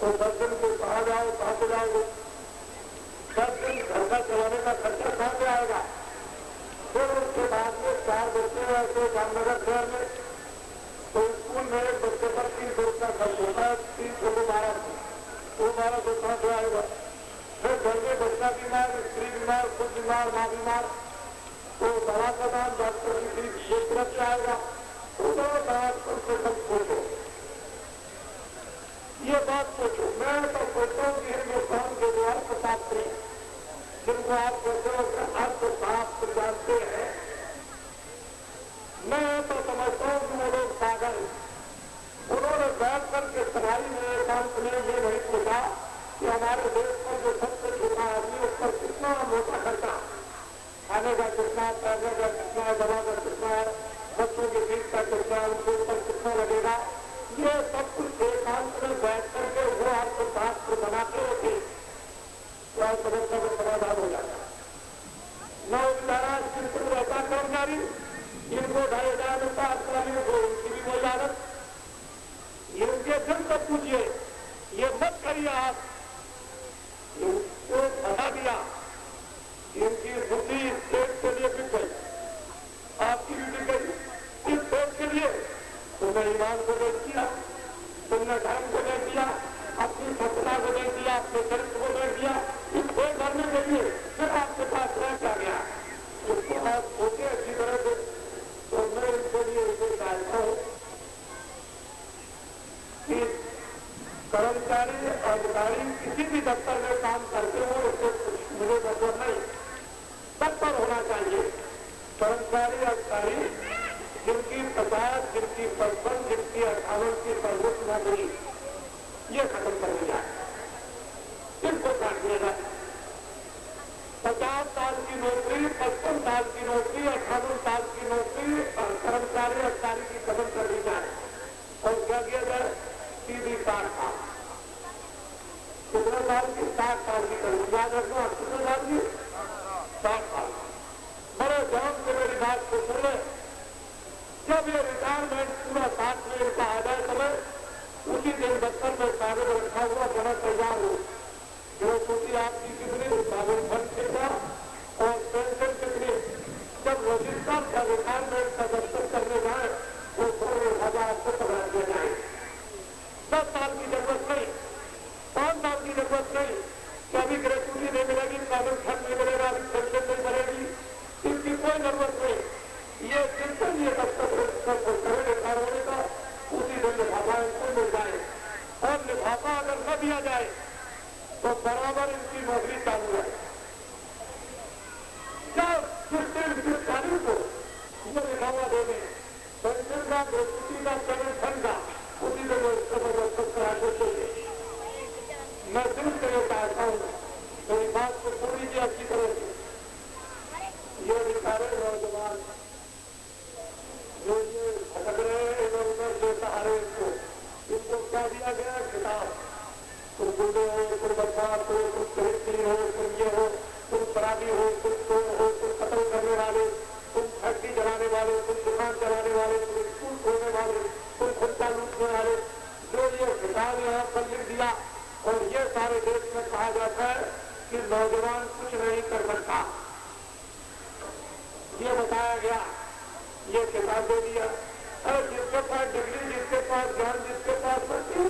तो 10 दिन को कहाँ जाओ, कहाँ से जाओगे? 10 दिन घर का चलाने का खर्चा कहाँ से आएगा? फिर उसके बाद में 4 बच्चे ऐसे जामनगर शहर में, तो स्कूल में एक बच्चे पर 300 रुपया खर्च होता है, 300 को 1200, वो 1200 कहाँ से आएगा? फिर घर में बच्चा बीमार, स्त्री बीमार, खुद बीमार, माँ बीमार, तो दवा का दाम, डॉक्टर की फीस एक तरफ से आएगा। तो कम से कम सोचो, ये बात सोचो। मैं तो सोचता हूँ कि हिंदुस्तान के जो अर्थशास्त्री, जिनको आप कहते हो अर्थशास्त्र जानते हैं, मैं तो समझता हूँ कि वो लोग पागल। उन्होंने बैठ करके सराई में एकांत में ये नहीं सोचा कि हमारे देश पर जो सबसे छोटा आदमी, उस पर कितना मोटा खर्चा, खाने का कितना, पैसे का कितना, दवा का कितना, बच्चों की फीस का कितना, उनके ऊपर कितना लगेगा, ये सब कुछ एकांत में बैठ करके वो आपको शास्त्र बनाते होते, तो आप समस्या का समाधान हो जाता। न बेचारा चिंतन रहता कर्मचारी, इनको 2500 रुपया अस्पतालियों को इनकी भी मोजारत, इनके दिल तक पूछिए, ये मत करिए आप, इनको बता दिया, इनकी बुद्धि इस देश के लिए बिक गई, आपकी भी बिक गई। इस देश के लिए तुमने ईमान को देख दिया, तुमने धर्म को देख दिया, अपनी सत्ता को देख दिया, अपने चरित्र को देख दिया, इसको करने के लिए फिर आपके पास रह क्या गया? उसको आप सोचे अच्छी तरह से। तो मैं इनके लिए इसे चाहता हूँ कि कर्मचारी अधिकारी किसी भी दफ्तर में काम करते हो, उससे मुझे मतलब नहीं, तत्पर होना चाहिए। कर्मचारी अधिकारी जिनकी 50, जिनकी 55, जिनकी 58 की सर्वोच्च नौकरी, ये खत्म कर दिया, इनको काट दिया जाए। 50 साल की नौकरी, 55 साल की नौकरी, 58 साल की नौकरी कर्मचारी अधिकारी की खत्म कर दी जाए और क्या किया जाए? सीधी 60 साल। कितने साल की? 60 साल की कर दी। याद रखना, कितने साल की? 60 साल। बड़े ध्यान से मेरी बात को सुन ले। जब ये रिटायरमेंट पूरा 60 में इनका आ जाए समय, उसी दिन दफ्तर में कागज रखा हुआ बड़ा तैयार हो, जो सूची आपकी कितनी, कागज फंड कितना और पेंशन कितनी, जब रजिस्टर का रिटायरमेंट का दफ्तर करने जाए तो 1,000 को पकड़ा दिया जाए। 10 साल की जरूरत नहीं, 5 साल की जरूरत नहीं कि अभी ग्रेजुटी नहीं मिलेगी, कागज फंड नहीं मिलेगा, अभी पेंशन नहीं मिलेगी, इसकी कोई जरूरत नहीं। ये चिंतन ये दफ्तर करेंगे कार्रवाई का, उसी दिन लिफाफा इनको मिल जाए, और लिफाफा अगर न दिया जाए तो बराबर इनकी नौकरी चालू है। जब जिस दिन जिस तारीख को ये लिफाफा दे दें, पेंशन का, ग्रेजुटी का, पेंशन का, उसी दिन वो इसको दस्तखत करा के चाहिए। मैं दिल से ये चाहता हूँ, मेरी बात को पूरी की अच्छी तरह से। ये बेचारे नौजवान जो ये भटक रहे हैं इधर उधर जो सहारे, इनको क्या दिया गया? खिताब। तुम गुंडे हो, तुम बदमाश हो, तुम तहसील हो, तुम ये हो, तुम शराबी हो, तुम चोर हो, तुम कत्ल करने वाले, तुम फैक्ट्री चलाने वाले, तुम दुकान चलाने वाले, तुम स्कूल खोलने वाले, तुम खुलता लूटने वाले, जो ये खिताब यहाँ पर लिख दिया। और ये सारे देश में कहा जाता है कि नौजवान कुछ नहीं कर सकता, ये बताया गया, ये खिताब दे दिया। और जिसके पास डिग्री, जिसके पास ज्ञान, जिसके पास शक्ति,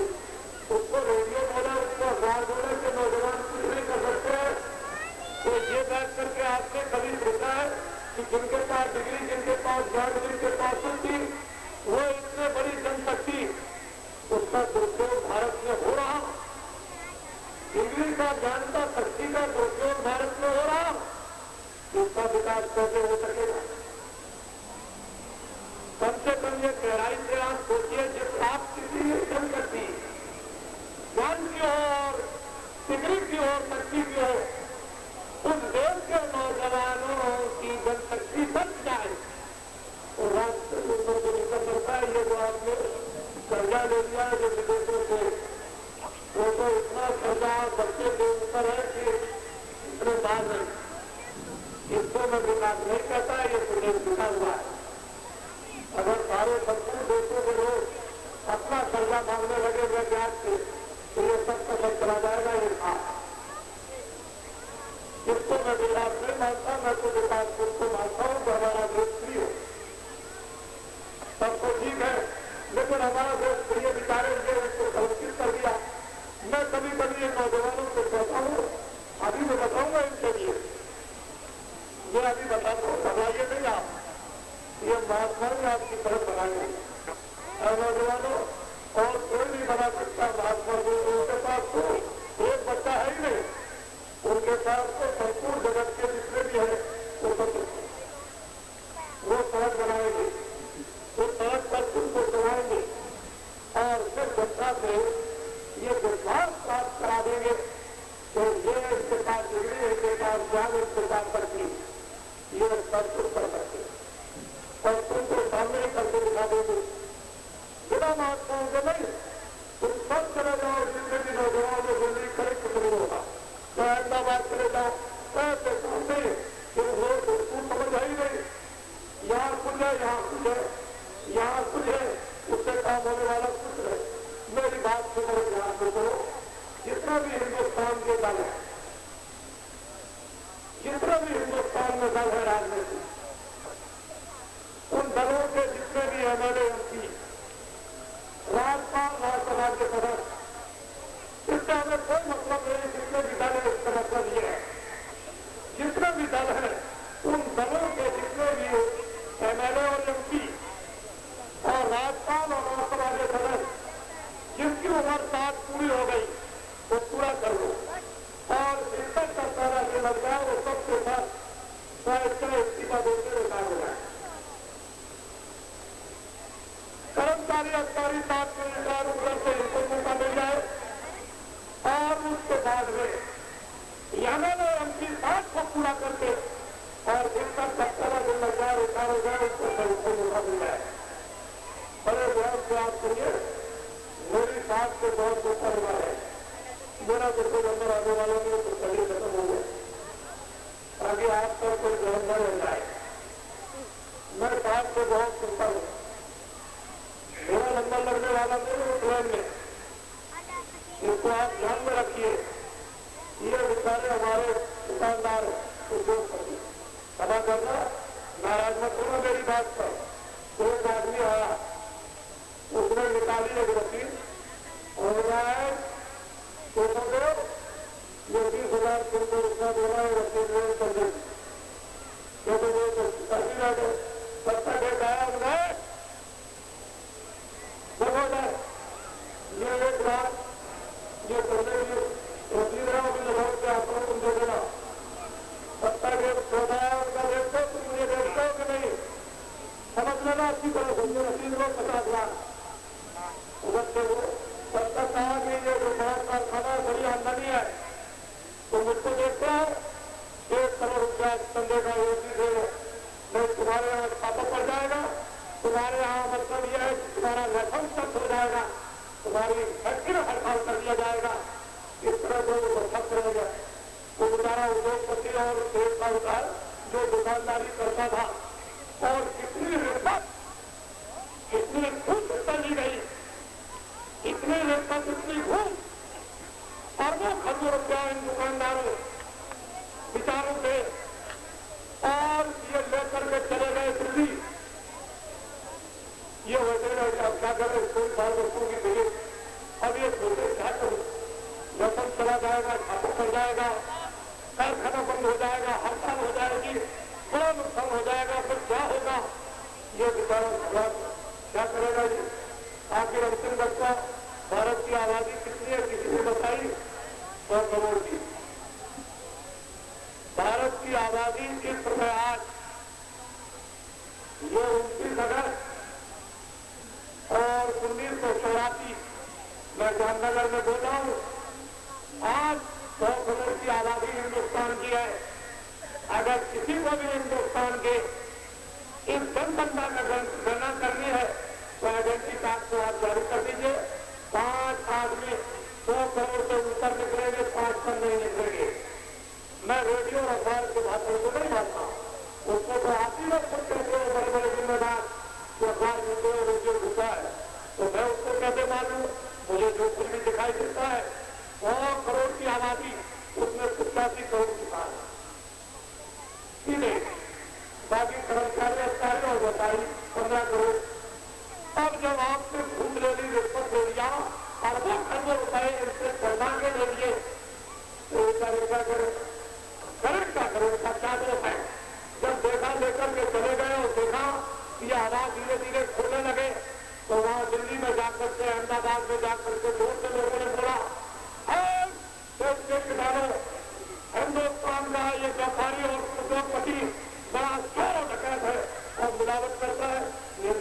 उसको रेडियो बोला, उसको अखबार बोला कि नौजवान कुछ नहीं कर सकते। तो ये बैठ करके आपने कभी कि जिनके पास डिग्री, जिनके पास ज्ञान, जिनके पास शक्ति, वो इतने बड़ी जनशक्ति, उसका दुरुपयोग भारत में हो रहा। डिग्री का, ज्ञान का, शक्ति का दुरुपयोग भारत में हो रहा, इसका विकास कैसे हो सकेगा? कम से कम ये गहराई से आप सोचिए, जिस आप किसी जनशक्ति, ज्ञान की हो और डिग्री की हो, शक्ति की हो, उस देश के नौजवानों की जनशक्ति बच जाए और राष्ट्र के ऊपर जो निकल करता है, ये जो आपने कर्जा ले लिया है जो विदेशों से, वो तो इतना कर्जा बच्चे के ऊपर है कि इतने बार नहीं। इसको मैं विकास नहीं कहता, ये प्रदेश बिका हुआ है। अगर सारे संपूर्ण देशों के लोग अपना कर्जा मांगने लगे हुए ब्याज से, तो ये सब का सब चला जाएगा। ये था, इसको मैं विकास नहीं मानता, मैं तो विकास को मानता हूं तो हमारा देश फ्री हो, तब तो ठीक है। लेकिन हमारा देश प्रिय विचारे हुए उसको संरक्षित कर दिया। मैं कभी कभी इन नौजवानों को कहता हूँ, अभी मैं बताऊंगा इनके लिए, ये अभी बताता हूँ, घबराइए नहीं आप, ये महात्मा भी आपकी तरफ बनाएंगे। और नौजवानों, और कोई नहीं बना सकता महात्मा को, उनके पास तो एक बच्चा है ही नहीं, उनके पास तो संपूर्ण जगत के जितने भी है वो सड़क बनाएंगे, वो सड़क पर उनको चलाएंगे और फिर जनता से ये विश्वास प्राप्त करा देंगे कि ये इसके पास डिग्री, इसके पास ज्ञान, इसके पास शक्ति, ये संतुष्ट कर सकते और तुमको सामने करके दिखा देंगे बिना महात्माओं के नहीं। तुम सब चले जाओ, जितने भी नौजवान जो दिल्ली खड़े कुछ नहीं होगा, तो अहमदाबाद चले जाओ, पैसे सामने फिर लोग उसको समझ ही नहीं, यहाँ कुछ है, यहाँ कुछ है, यहाँ कुछ है, उससे काम होने वाला कुछ है। मेरी बात सुनो, ध्यान से करो। जितना भी हिंदुस्तान के दल है, जितना भी हिंदुस्तान में दल है राजनीति, उन दलों के जितने भी एमएलए, एमपी, राज्यपाल, राज्यसभा के सदस्य, इससे हमें कोई मतलब नहीं। जितने भी दल है, इसका मतलब ये है, जितने भी दल है, उन दलों के जितने भी एमएलए और एमपी और राज्यपाल और राज्यसभा के सदस्य, जिसकी उम्र 60 पूरी हो गई, वो पूरा कर लो और जितना सरकार के लग जाए वो सबके साथ स्वास्थ्य इस्तीफा देते रिटायर हो जाए। कर्मचारी अधिकारी साथ में रिटायर होकर से इनको मौका मिल जाए और उसके बाद में एमएलए एमपी 60 को पूरा करके और जिनका 70 दिन लग जाए, रिटायर हो जाए, उसको मौका मिल जाए। बड़े ध्यान से आप सुनिए, मेरी साथ से बहुत ऊपर हुआ है, मेरा बिल्कुल अंदर आने वालों में तो सभी खत्म हो गए, ताकि आप पर कोई ध्यान न रह जाए। मैं साथ से बहुत सुनता हूँ, मेरा नंबर लगने वाला नहीं ट्रेन में, इसको आप ध्यान में रखिए। ये बेचारे हमारे दुकानदार उद्योगपति, क्षमा करना, नाराज मत होना मेरी बात पर। एक आदमी आया, उसने निकाली एक रसीद और बताया तो ये 20,000 तुमको रुपया देना है, रसीद में कर देगी। क्योंकि वो तो करती रह गए, सत्ता डेट आया उन्हें देखो जाए, ये 1 लाख ये करने की रसीद है, अभी लगाओ के आपको तुम दे देना। सत्ता डेट बताया उनका, देखो तुम मुझे देखते हो कि नहीं, समझ लेना अच्छी तरह से। रसीद में 50 लाख उधर से वो सत्ता कहा कि ये जो बड़ा कारखाना बड़ी आमदनी है, तो मुझको देखते हो 1 करोड़ रुपया संदेह का योगी दे, नहीं तुम्हारे यहाँ छापा पड़ जाएगा, तुम्हारे यहाँ मतलब यह है कि तुम्हारा लाइसेंस तक हो जाएगा, तुम्हारी फैक्ट्री में हड़ताल कर दिया जाएगा। इस तरह जो फंस रहेगा वो बेचारा उद्योगपति और देश का उधार जो दुकानदारी करता था, और कितनी रिश्वत, कितनी घूस चली गई, इतनी रिश्वत, इतनी घूस, अरबों खरबों रुपया इन दुकानदारों विचारों से, और ये लेकर के चले गए दिल्ली। ये वजह है कि अब क्या करें, कोई साल वस्तुओं की दिल्ली, अब ये सोचे क्या करूं, वेतन चला जाएगा, छापा पड़ जाएगा, कारखाना बंद हो जाएगा, हड़ताल हो जाएगी, बड़ा नुकसान हो जाएगा। ये बेचारा क्या करेगा जी? आखिर अंतिम बच्चा भारत की आबादी कितनी है किसी ने बताई? 100 करोड़ की। भारत की आबादी इस समय आज ये 29 अगस्त और 1984 मैं जामनगर में बोला हूं, आज 100 करोड़ की आबादी हिंदुस्तान की है। अगर किसी को भी हिंदुस्तान के इस जनसंख्या में गणना करनी है तो आइडेंटिटी कार्ड को आप जारी कर दीजिए। 5 आदमी 100 करोड़ से ऊपर निकलेंगे, 5 पर नहीं निकलेंगे। मैं रेडियो और अखबार के भाषण को नहीं मानता, उसको तो आप ही लोग खुद कहते हो बड़े बड़े जिम्मेदार जो अखबार मिलते हो रेडियो घुसा है, तो मैं उसको कैसे मानूं? मुझे जो कुछ भी दिखाई देता है 100 करोड़ की आबादी, उसमें 85 करोड़ किसान है, सीधे बाकी कर्मचारी अधिकारी और व्यापारी 15 करोड़। अब जब आपने घूम ले ली, रिश्वत ले लिया, अरबों खरबों रुपए इनसे चढ़ा के ले लिए, तो बेचारे क्या करें? क्या करें? उसका क्या दोष है? जब देखा लेकर के चले गए और देखा कि ये आवाज धीरे धीरे खुलने लगे, तो वहां दिल्ली में जाकर के, अहमदाबाद में जाकर के जोर से लोगों ने बोला, देश के किसानों, हिंदुस्तान का ये व्यापारी और उद्योगपति बड़ा चोर डकैत है और मिलावट करता है, ये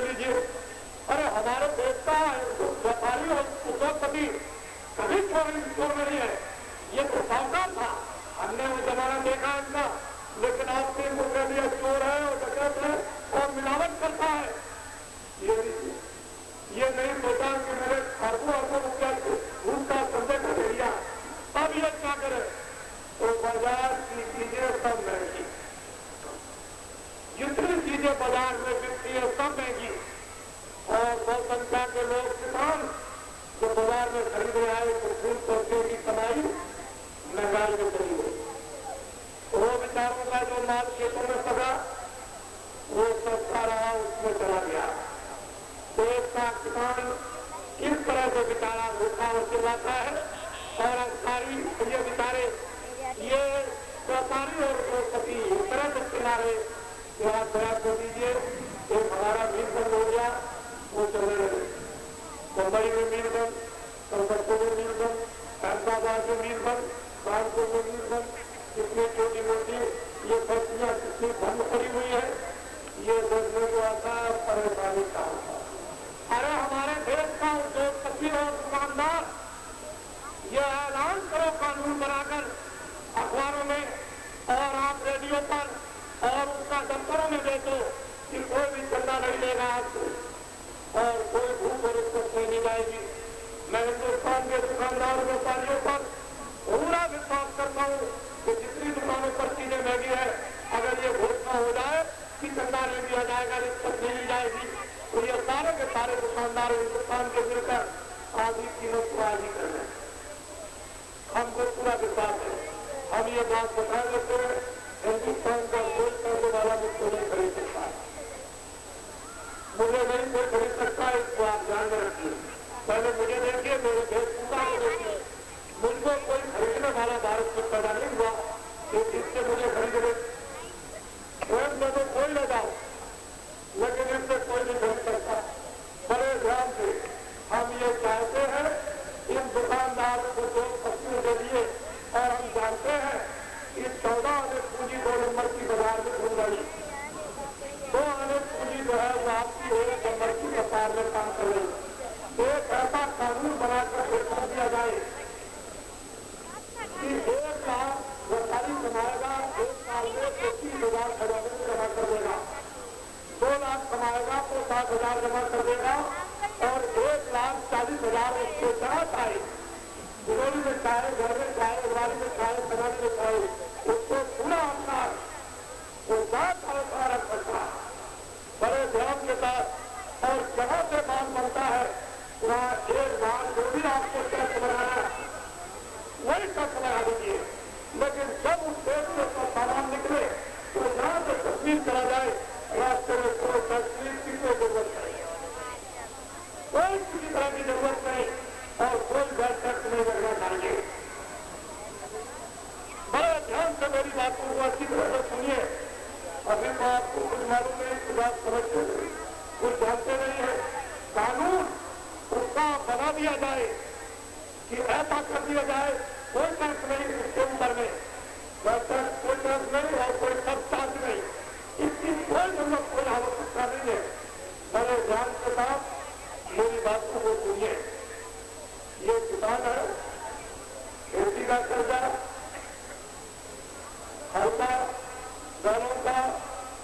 लीजिए। अरे हमारे देश का व्यापारी और उद्योगपति कभी चोर नहीं है, ये तो सावधान था। हमने वो जमाना देखा इनका, लेकिन आपने इनको कह दिया चोर है और डकैत है और मिलावट करता है। ये नहीं सोचा कि मेरे अरबों रुपया घूम का संदेह कर दिया। अब ये क्या करे? तो बाजार की चीजें सब महंगी, जितनी चीजें बाजार में बिकती है सब महंगी, और बहुत संख्या के लोग किसान जो बाजार में खरीदे आए तो फूल पौधे की कमाई महंगाई में चली गई। वो बेचारों का जो माल खेतों में सगा वो सस्ता रहा, उसमें चला गया। देश का किसान किस तरह से बेचारा भूखा और चिल्लाता है, और अधिकारी ये बेचारे ये व्यापारी और उद्योगपति इस तरह से चिल्ला रहे कि आप दया कर दीजिए। एक हमारा मील बंद हो गया, वो चलने लगे। मुंबई में मील बंद, कलकत्ते में मील बंद, अहमदाबाद में मील बंद, कानपुर में मील बंद, इतनी छोटी मोटी ये फैक्ट्रियां कितनी बंद पड़ी हुई है, ये देखने को आता है परेशानी का होता। अरे हमारे देश का उद्योगपति और दुकानदार ये ऐलान करो कानून बनाकर अखबारों में और आप रेडियो पर और उसका दफ्तरों में बेचो कि कोई भी चंदा नहीं लेगा आपको और कोई भूख और रिश्वत नहीं जाएगी। मैं हिंदुस्तान के दुकानदार व्यापारियों पर पूरा विश्वास करता हूँ कि जितनी दुकानों पर चीजें महंगी है, अगर ये घोषणा हो जाए कि चंदा नहीं दिया जाएगा, रिश्वत नहीं ली जाएगी, तो ये सारे के सारे दुकानदार हिंदुस्तान के मिलकर आधी कीमत को आधी कर रहे हैं। हमको पूरा विश्वास है। हम ये बात बता देते हैं, हिंदुस्तान का कोई करने वाला मुझको नहीं खरीद सकता, मुझे नहीं कोई खरीद सकता, इसको आप ध्यान में रखिए। पहले मुझे देखिए, मेरे देश पूरा को देखिए। मुझको कोई खरीदने वाला भारत में पैदा नहीं हुआ कि जिससे मुझे खरीदने स्वयं में तो कोई ले जाओ, लेकिन इससे कोई नहीं खरीद सकता। बड़े ध्यान से हम ये चाहते हैं इन दुकानदार उद्योगपतियों के लिए, और हम जानते हैं कि 14 अनेक पूंजी 2 नंबर की बाजार में घूम रही, 2 अनेक पूंजी जो है वो आपकी 1 नंबर की व्यापार में काम कर रही। एक ऐसा कानून बनाकर कर दिया जाए कि 1 लाख व्यापारी कमाएगा, 1 साल में 25,000 खजाने में जमा कर देगा, 2 लाख कमाएगा तो 7,000 जमा कर देगा, और 1,40,000 उसको जांच आए, बिजली में चाहे, घर में चाहे, उड़ारी में चाहे, खजाने में चाहे, उसको पूरा अपना वो जांच और रख सकता है बड़े ध्यान के साथ। और जहां से माल बनता है वहां एक बार जो भी आपको टैक्स लगाना है वही टैक्स लगा दीजिए, लेकिन जब उस देश से सामान निकले तो जहां से तस्वीर करा जाए, रास्ते में कोई तस्वीर की कोई जरूरत नहीं, कोई किसी तरह की जरूरत नहीं, और कोई टैक्स नहीं लगना चाहिए। बड़े ध्यान से मेरी बातों को अच्छी तरह से सुनिए। अभी तो आपको कुछ मालूम नहीं, कुछ आप समझते नहीं, कुछ जानते नहीं है। कानून उसका बना दिया जाए कि ऐसा कर दिया जाए, कोई टैक्स नहीं उसके ऊपर में, कोई टैक्स नहीं और कोई सब चार्ज नहीं, इसकी कोई जरूरत, कोई आवश्यकता नहीं है। बड़े ध्यान के साथ मेरी बातों को सुनिए। ये किसान है, खेती का कर्जा, हल्का बैलों का,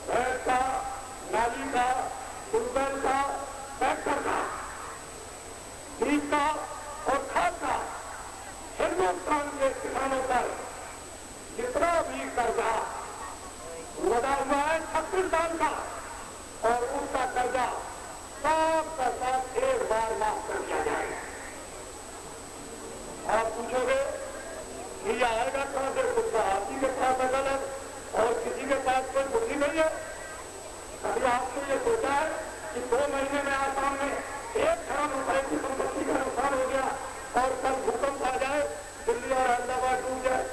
भैंस का, नाली का, ट्यूबवेल का, ट्रैक्टर का, बीज का और खाद का हिंदुस्तान के किसानों पर जितना भी कर्जा लगा हुआ है 36 साल का, और उसका कर्जा सब का सब एक बार माफ कर दिया जाएगा। आप पूछोगे ये आएगा कहां से? खुद का आप ही के पास अकल है और किसी के पास कोई बुद्धि नहीं है। अभी आपने ये सोचा है कि 2 महीने में आसाम में 1 करोड़ रुपए की संपत्ति का नुकसान हो गया और कल भूकंप आ जाए, दिल्ली और अहमदाबाद डूब जाए,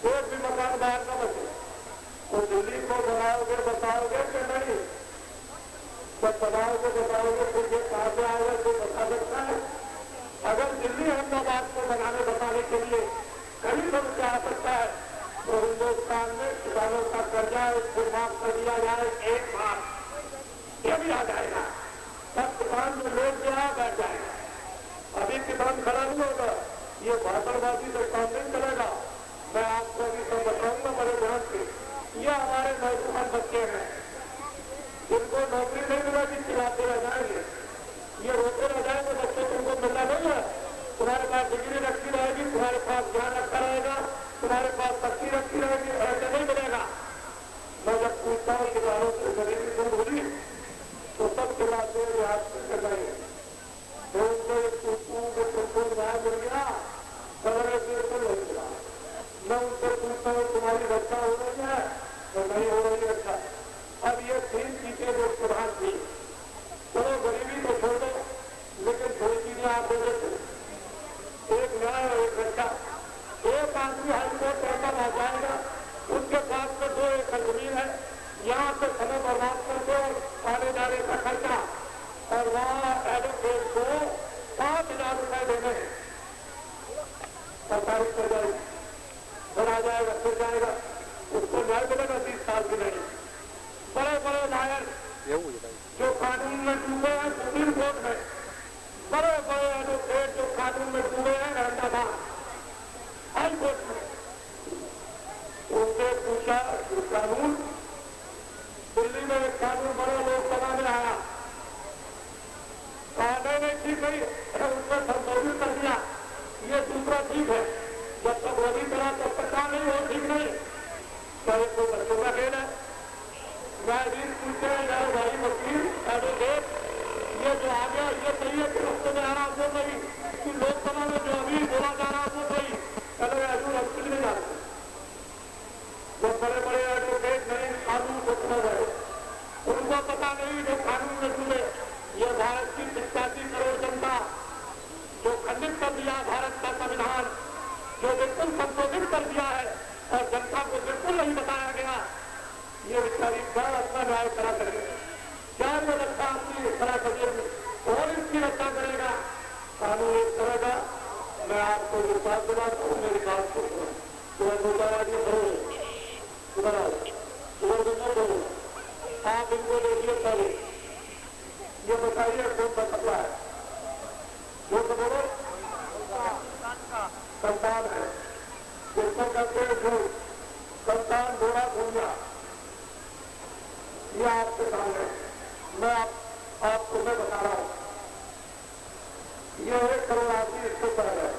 एक भी मकान बाहर न बचे, तो दिल्ली को बनाओगे बताओगे कि नहीं? जब बनाओगे बताओगे तो ये कहां से आएगा, कोई बता सकता है? अगर दिल्ली अहमदाबाद को बनाने बताने के लिए कहीं से रुपया आ सकता है, तो हिंदुस्तान में किसानों का कर्जा उसको माफ कर दिया जाए एक बार, ये भी आ जाएगा। तब किसान जो लोग गया बैठ जाएगा। अभी किसान खड़ा नहीं होगा, ये भाषणबाजी से काम नहीं चलेगा। मैं आपको अभी सब बताऊंगा बड़े ध्यान से। ये हमारे नौजवान बच्चे हैं जिनको नौकरी नहीं मिलेगी, खिलाते रह जाएंगे, ये रोते रह जाएंगे। बच्चों तुमको मिलना नहीं है, तुम्हारे पास डिग्री रखी रहेगी, तुम्हारे पास ज्ञान रखा रहेगा, तुम्हारे पास शक्ति रखी रहेगी, ऐसे नहीं मिलेगा। मैं जब पूछता हूँ किसानों से गरीबी दूर होगी तो सब खिलाते हैं, याद कर रहे हैं। तो उनको तुमको न्याय मिल गया, सवेरे बिल्कुल नहीं मिला। मैं उनसे पूछता हूँ तुम्हारी रक्षा हो रही है तो नहीं हो रही रक्षा। अब ये 3 चीजें जो प्रधान थी, चलो गरीबी को छोड़ दो, लेकिन 2 चीजें आप दे देते, एक न्याय और एक रक्षा। एक आदमी हाईकोर्ट पैसा आ जाएगा, उसके पास में 2 एकड़ जमीन है, यहाँ से समय बर्बाद करके आने जाने का खर्चा, और वहाँ एडवोकेट को 5,000 रुपए देने, सरकारी कर जाएगी, फिर आ जाएगा, फिर जाएगा, उसको न्याय मिलेगा 30 साल की नहीं। बड़े बड़े लायर जो कानून में डूबे हैं सुप्रीम कोर्ट में, बड़े बड़े एडवोकेट जो कानून में डूबे हैं अहमदाबाद हाई कोर्ट में, उनसे पूछा कानून, दिल्ली में एक कानून बड़ा लोकसभा में आया, कहा नहीं ठीक नहीं, उसमें संशोधित कर दिया, ये दूसरा ठीक है। जब तक वही तरह तब तक कहा नहीं हो ठीक नहीं, तो एक तो बच्चों का खेल है। न्यायाधीश पूछते हैं यार भाई वकील एडवोकेट, ये जो आ गया ये सही है कि रस्ते में आ रहा वो सही, कि लोकसभा में जो अभी बोला जा रहा वो सही, चलो ऐसा हम कुछ नहीं जानते। जो बड़े बड़े एडवोकेट नहीं कानून को समझ रहे, उनको पता नहीं जो कानून में जुड़े, ये भारत की 85 करोड़ जनता जो खंडित कर दिया भारत का संविधान, जो बिल्कुल संशोधित कर दिया है और जनता को बिल्कुल नहीं बताया गया, ये बेचारी क्या अपना न्याय करा करेगा? क्या ये रक्षा अपनी इस तरह करिए और इसकी रक्षा करेगा? कानून एक तरह का, मैं आपको विश्वास दिलाता हूँ, मेरी बात को सुबह दूसरा सुबह आप इनको देखिए पहले, ये बताइए कौन सा कपड़ा है? जो तो बोलो संतान है, जिसको कहते हैं जो संतान घोड़ा घूमिया, ये आपके सामने मैं आपको मैं बता रहा हूं, ये 1 करोड़ आदमी इसको कर रहे हैं।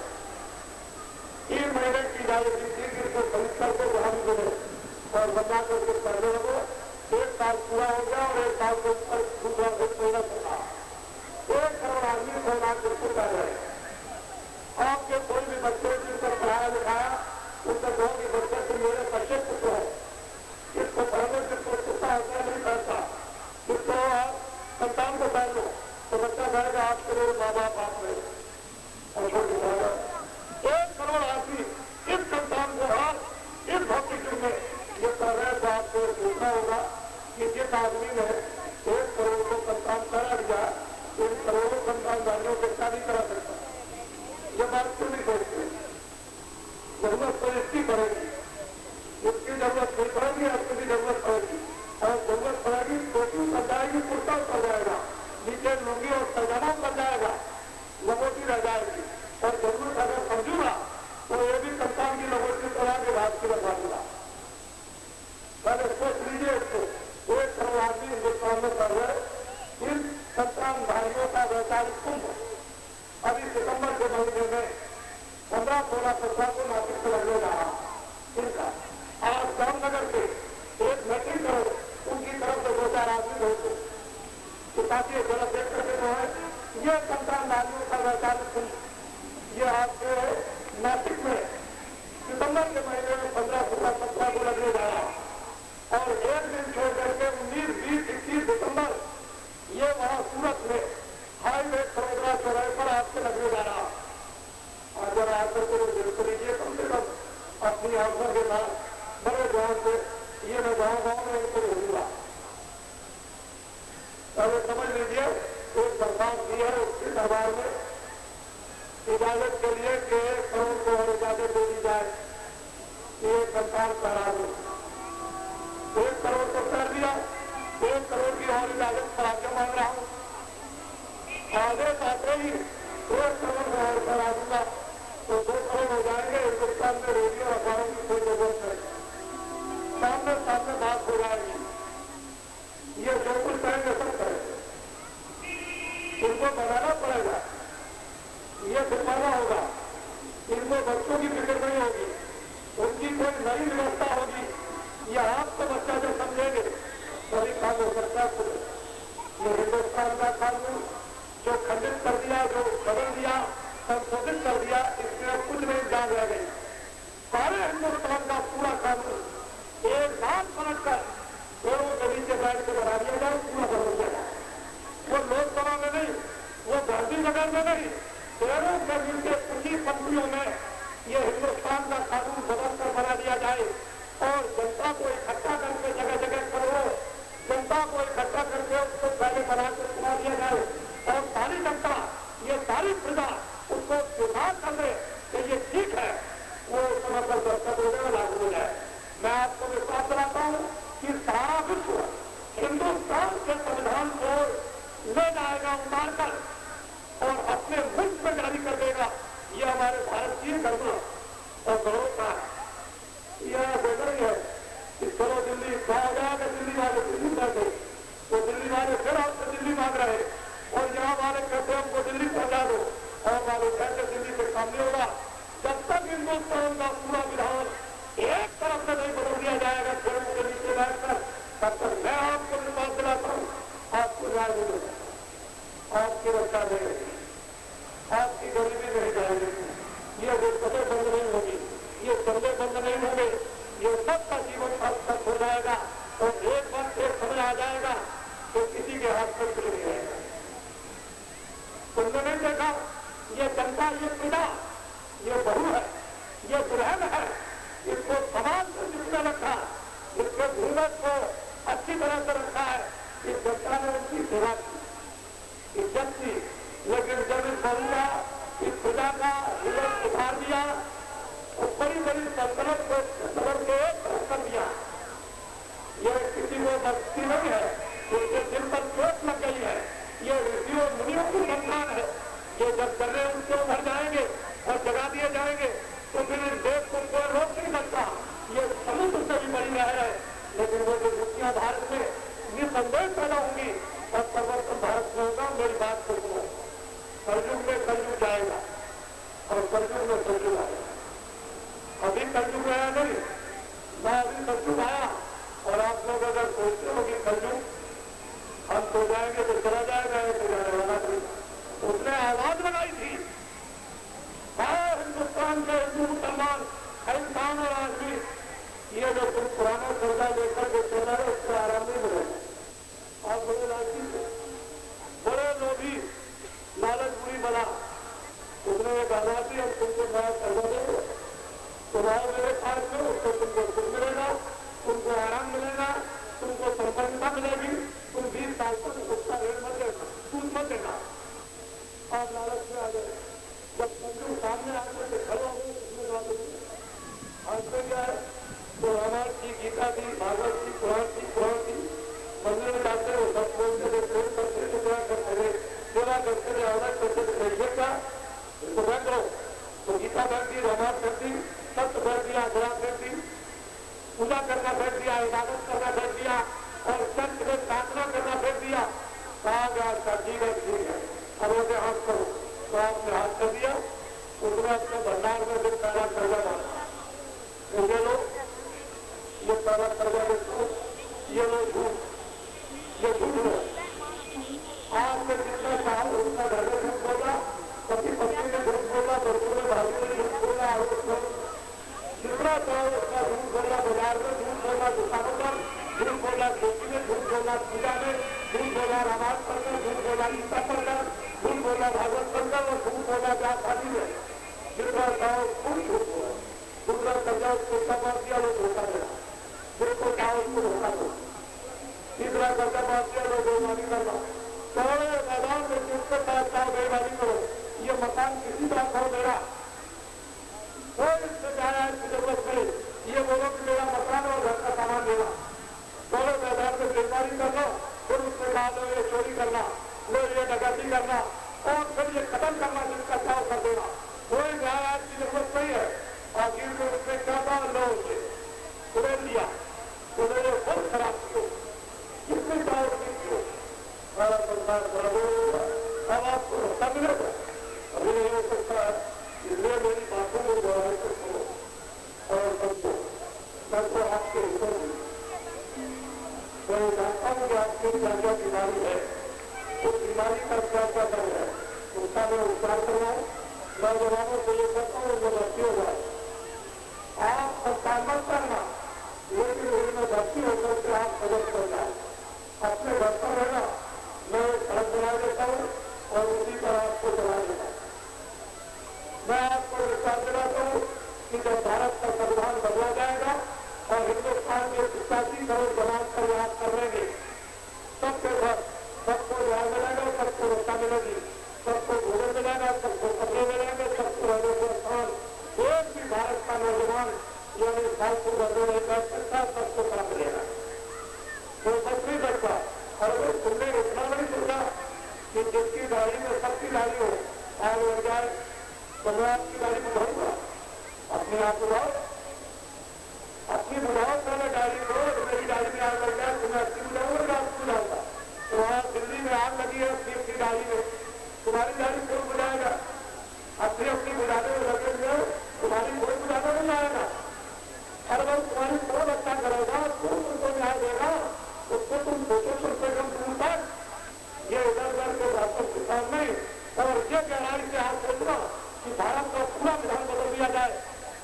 3 महीने की जाएगी थी कि इसको खरीद करके वहां भी मिले और बता करके पहले लोगों 1 साल पूरा हो गया और 1 साल के ऊपर दूसरा 1 महीना होगा। 1 करोड़ आदमी 100 लाख इसको कर रहे हैं। आपके कोई भी बच्चे जिनको पढ़ाया लिखाया उनसे कहो कि बच्चे से मेरे बच्चे पुत्र है, इसको पढ़ने से कोई कुत्ता होता नहीं करता, जिसको आप संतान को पढ़ लो तो बच्चा कहेगा आपके मेरे माँ बाप आप में, और 1 करोड़ आदमी इस संतान को आज इस भौतिक युग में ये कर रहे हैं तो आप आपको सोचना होगा कि जिस आदमी ने 1 करोड़ को संतान करा दिया, इन करोड़ों संतानधारियों को क्या नहीं करा सकता? ये बात क्यों नहीं सोचते? जरूरत तो इसकी पड़ेगी, उसकी जरूरत नहीं पड़ेगी, आपकी भी जरूरत पड़ेगी। और जरूरत पड़ेगी टोपी कर जाएगी, कुर्ता कर जाएगा, नीचे लुंगी और पैजामा कर जाएगा, लंगोटी रह जाएगी। और जरूरत अगर समझूंगा तो ये भी संतान की लंगोटी करा के रात की रखा दूंगा। पहले सोच लीजिए इसको, 1 करोड़ आदमी हिंदुस्तान में कर रहे, इन संतानधारियों का वैचारिक कुंभ अभी सितंबर के महीने में 15, 16, 17 को नासिक से लगने जा रहा इनका। आज जामनगर से 1 मैट्रिक करोड़ उनकी तरफ से 2-4 आदमी होते तो ताकि गलत देख करके जो है ये संतानधारियों का वैचारिक कुंभ ये आपके नासिक में सितंबर के महीने में 15, 16, 17 को लगने जा रहा। और 1 दिन छोड़ करके 19, 20, 21 दिसंबर ये वहां सूरत में हाईवे खरोगरा चौराहे पर आपसे लगने जा रहा। और जरा आकर को देख लीजिए, कम से कम अपनी आंखों के साथ बड़े गांव से ये मैं गांव में इनको भेजूंगा। पहले समझ लीजिए, एक दरखास्त दी है उसके दरबार में इजाजत के लिए कि 1 करोड़ को और इजाजत दे दी जाए, ये सरकार करा दो। 1 करोड़ को कर दिया, 1 करोड़ की और इजाजत करा के मांग रहा हूं। आगे आते ही 1 करोड़ में और करा दूंगा तो 2 करोड़ हो जाएंगे। हिंदुस्तान में रेडियो अखबारों की कोई जरूरत नहीं, सामने सामने बात हो जाएगी। ये जो कुछ करेंगे सब करेंगे, इनको बनाना पड़ेगा, ये दिखाना होगा। इनको बच्चों की फिक्र नहीं होगी, उनकी कोई नई व्यवस्था होगी। ये आपको बच्चा जो समझेंगे तभी काम हो सकता है। ये हिंदुस्तान का कानून जो खंडित कर दिया, जो बदल दिया, संशोधित कर दिया, इसमें कुछ नहीं जान रह गई। सारे हिंदुस्तान का पूरा कानून एक बात समझ कर दोनों के नीचे बैठ के बना दिया जाए, पूरा बदल जाएगा। वो लोकसभा में नहीं, वो गांधीनगर में नहीं, दोनों के नीचे कुछ ही कंपनियों में ये हिंदुस्तान का कानून बदल कर बना दिया जाए। और जनता को इकट्ठा करके जगह जगह करो, जनता को इकट्ठा करके उसको पहले बना के सुना दिया जाए। और सारी जनता, ये सारी प्रजा उसको स्वीकार कर दे कि ये ठीक है, वो समय पर दस्तखत हो जाए, लागू हो जाए। मैं आपको विश्वास दिलाता हूं कि सारा विश्व हिंदुस्तान के संविधान को ले जाएगा उतार कर और अपने मुल्क में जारी कर देगा। ये हमारे भारत की गर्व और गौरव का यह बेहतर है कि चलो दिल्ली कहा गया कि दिल्ली वाले दिल्ली बैठे, तो दिल्ली वाले फिर आपसे दिल्ली मांग रहे, और यहाँ वाले कहते हमको दिल्ली पहुंचा दो, और वाले कहते दिल्ली से काम नहीं होगा। जब तक हिंदुस्तान का पूरा विधान एक तरफ से नहीं बदल दिया जाएगा पेड़ों के नीचे बैठकर, तब तक मैं आपको विश्वास दिलाता हूँ आपको न्याय मिलेगा, आपकी रक्षा देगी, आपकी गरीबी नहीं जाएगी, ये दिक्कतें बंद नहीं होगी, ये चंदे बंद नहीं होंगे, ये सबका जीवन सार्थक हो जाएगा। और एक बार फिर समझ आ जाएगा तो किसी के हाथ में कुछ नहीं रहेगा। तुमने नहीं देखा, ये जनता, ये पिता, ये बहू है, ये दुल्हन है, इसको समाज से जिसने रखा, इसके घूंघट को अच्छी तरह से रखा है, इस जनता ने उनकी सेवा की, इज्जत की। लेकिन जब इस बहू का, इस प्रजा का इज्जत उतार दिया और बड़ी बड़ी सल्तनत को बदल के कर दिया, यह किसी को बख्शी नहीं है, उनके दिल पर चोट लग गई है। ये ऋषियों मुनियों की संतान है, ये जब चले उनके उभर जाएंगे और जगा दिए जाएंगे तो फिर इस देश को कोई रोक नहीं सकता। ये समुद्र से भी बड़ी नहर है, लेकिन वो जो युक्तियां भारत में निसंदेह पैदा होंगी और परिवर्तन भारत में होगा। मेरी बात को सुनो, कलयुग में कलयुग जाएगा और कलयुग में कलयुग आएगा। अभी कलयुग आया नहीं, मैं अभी कलयुग आया, और आप लोग अगर सोचते हो कि कलयुग हम सो जाएंगे तो चला जाएगा, तो जाने वाला नहीं। उसने आवाज लगाई थी, हिंदुस्तान के हिंदू मुसलमान इंसान और आदमी, ये जो तुम पुराना सौदा लेकर जो चल रहे उससे आराम नहीं मिलेगा। आप बड़े लालची थे, बड़े लोभी, लालच बुरी बना, उसने एक आजादी और तुमको नया सौदा देंगे, तो आओ मेरे पास में, उसको तुमको सुख मिलेगा, तुमको आराम मिलेगा, गीता थी, भागवत थी, पुराण थी, मंदिर में जाते हो सब बोलते थे, प्रेम करते थे, सेवा करते थे, औरत करते थे, ये क्या इसको बंद करो। तो गीता फेंक दी, रामायण फेंक दी, सत्य फेंक दिया, गुलाब फेंक दी, पूजा करना फेंक दिया, इबादत करना फेंक दिया और सत्य में साधना करना फेंक दिया। कहा गया आपका जीवन ठीक है, अब उसे हाथ करो। तो आपने हाथ कर दिया, उसने अपने भंडार में फिर पैदा करवा डाला। ये लोग ये पैदा करवा देखो, ये लोग झूठ, ये झूठ है। आपने जितना चाहो उतना घर में झूठ बोला, पति पत्नी ने झूठ बोला, बच्चों में भाभी ने झूठ बोला, जितना चाहो उतना झूठ बोला, बाजार में झूठ बोला, दुकानों पर झूठ बोला, खेती में झूठ बोला, पूजा में झूठ बोला, रामायण पढ़कर झूठ बोला, गीता पढ़कर झूठ बोला, भागवत पढ़कर और झूठ बोला, ब्याह शादी में जितना चाहो खूब झूठ बोला। दूसरा कर्जा उसको मार दिया, वो धोखा देना, जिसको चाहो उसको धोखा दो। तीसरा कर्जा मार दिया, वो बेईमानी करना। थोड़े मैदान में जिसको चाहो बेईमानी करो। ये मकान किसी का खो मेरा, कोई इससे जाया इसकी जरूरत नहीं। ये बोलो कि मेरा मकान और घर का सामान देना। थोड़े मैदान में बेईमानी करना, फिर उससे कहा दो ये चोरी करना, लो ये डकैती करना और फिर ये खत्म करना, जिसका चाव कर देना। कोई जाया इसकी जरूरत नहीं है। आखिर में उसने क्या था, लोगों से उड़े लिया, उन्होंने बहुत खराब किया, कितने चाव क्यों सारा संसार बराबर होगा। अब आपको धोखा मिलेगा, अभी नहीं हो सकता है। इसलिए मेरी बातों को दोहराई कर सुनो और सबको आपके ऊपर मैं जानता हूँ कि आपकी क्या क्या बीमारी है, उस बीमारी का क्या क्या दर्द है, उसका मैं उपचार करवाऊँ। नौजवानों को ये करता हूँ, वो भर्ती हो जाए। आप संस्कार मत करना, लेकिन उनमें भर्ती होकर के आप मदद कर जाए। अपने घर पर रहना, मैं सड़क बना देता हूँ और उसी पर आपको चला देता हूँ। मैं आपको विश्वास दिलाता हूँ कि जब भारत का संविधान बदला जाएगा और हिन्दुस्तान के 85 करोड़ जमात का याद कर लेंगे, सबके घर सबको न्याय मिलेगा, सबको रक्षा मिलेगी, सबको भोजन मिलेगा, सबको कपड़े मिलेंगे, सबको रहने को स्थान। एक भी भारत का नौजवान यानी फालतू बदले नहीं कर सकता, सबको काम मिलेगा। तो सब नहीं करता। और तुमने इतना नहीं सोचा कि जिसकी गाड़ी में सबकी गाड़ी हो, आग लग जाए तो मैं आपकी गाड़ी बुझाऊंगा, अपने आप बुझाओ, अपनी बुझाओ पहले गाड़ी को। मेरी गाड़ी में आग लग जाए तो मैं अपनी बुझाऊंगा, आपको बुझाऊंगा। तो वहां दिल्ली में आग लगी है अपनी गाड़ी में, तुम्हारी गाड़ी कोई बुझाएगा? अपनी बुझाने में लगे हुए तुम्हारी कोई बुझाना नहीं आएगा। और वो तुम्हारी कौन अच्छा करेगा, कौन तुमको न्याय देगा, उसको तुम सोचो तुमसे कम दूर तक। ये इधर उधर के भारत किसान नहीं, और ये गहराई से आप सोचना कि भारत का पूरा विधान बदल दिया जाए।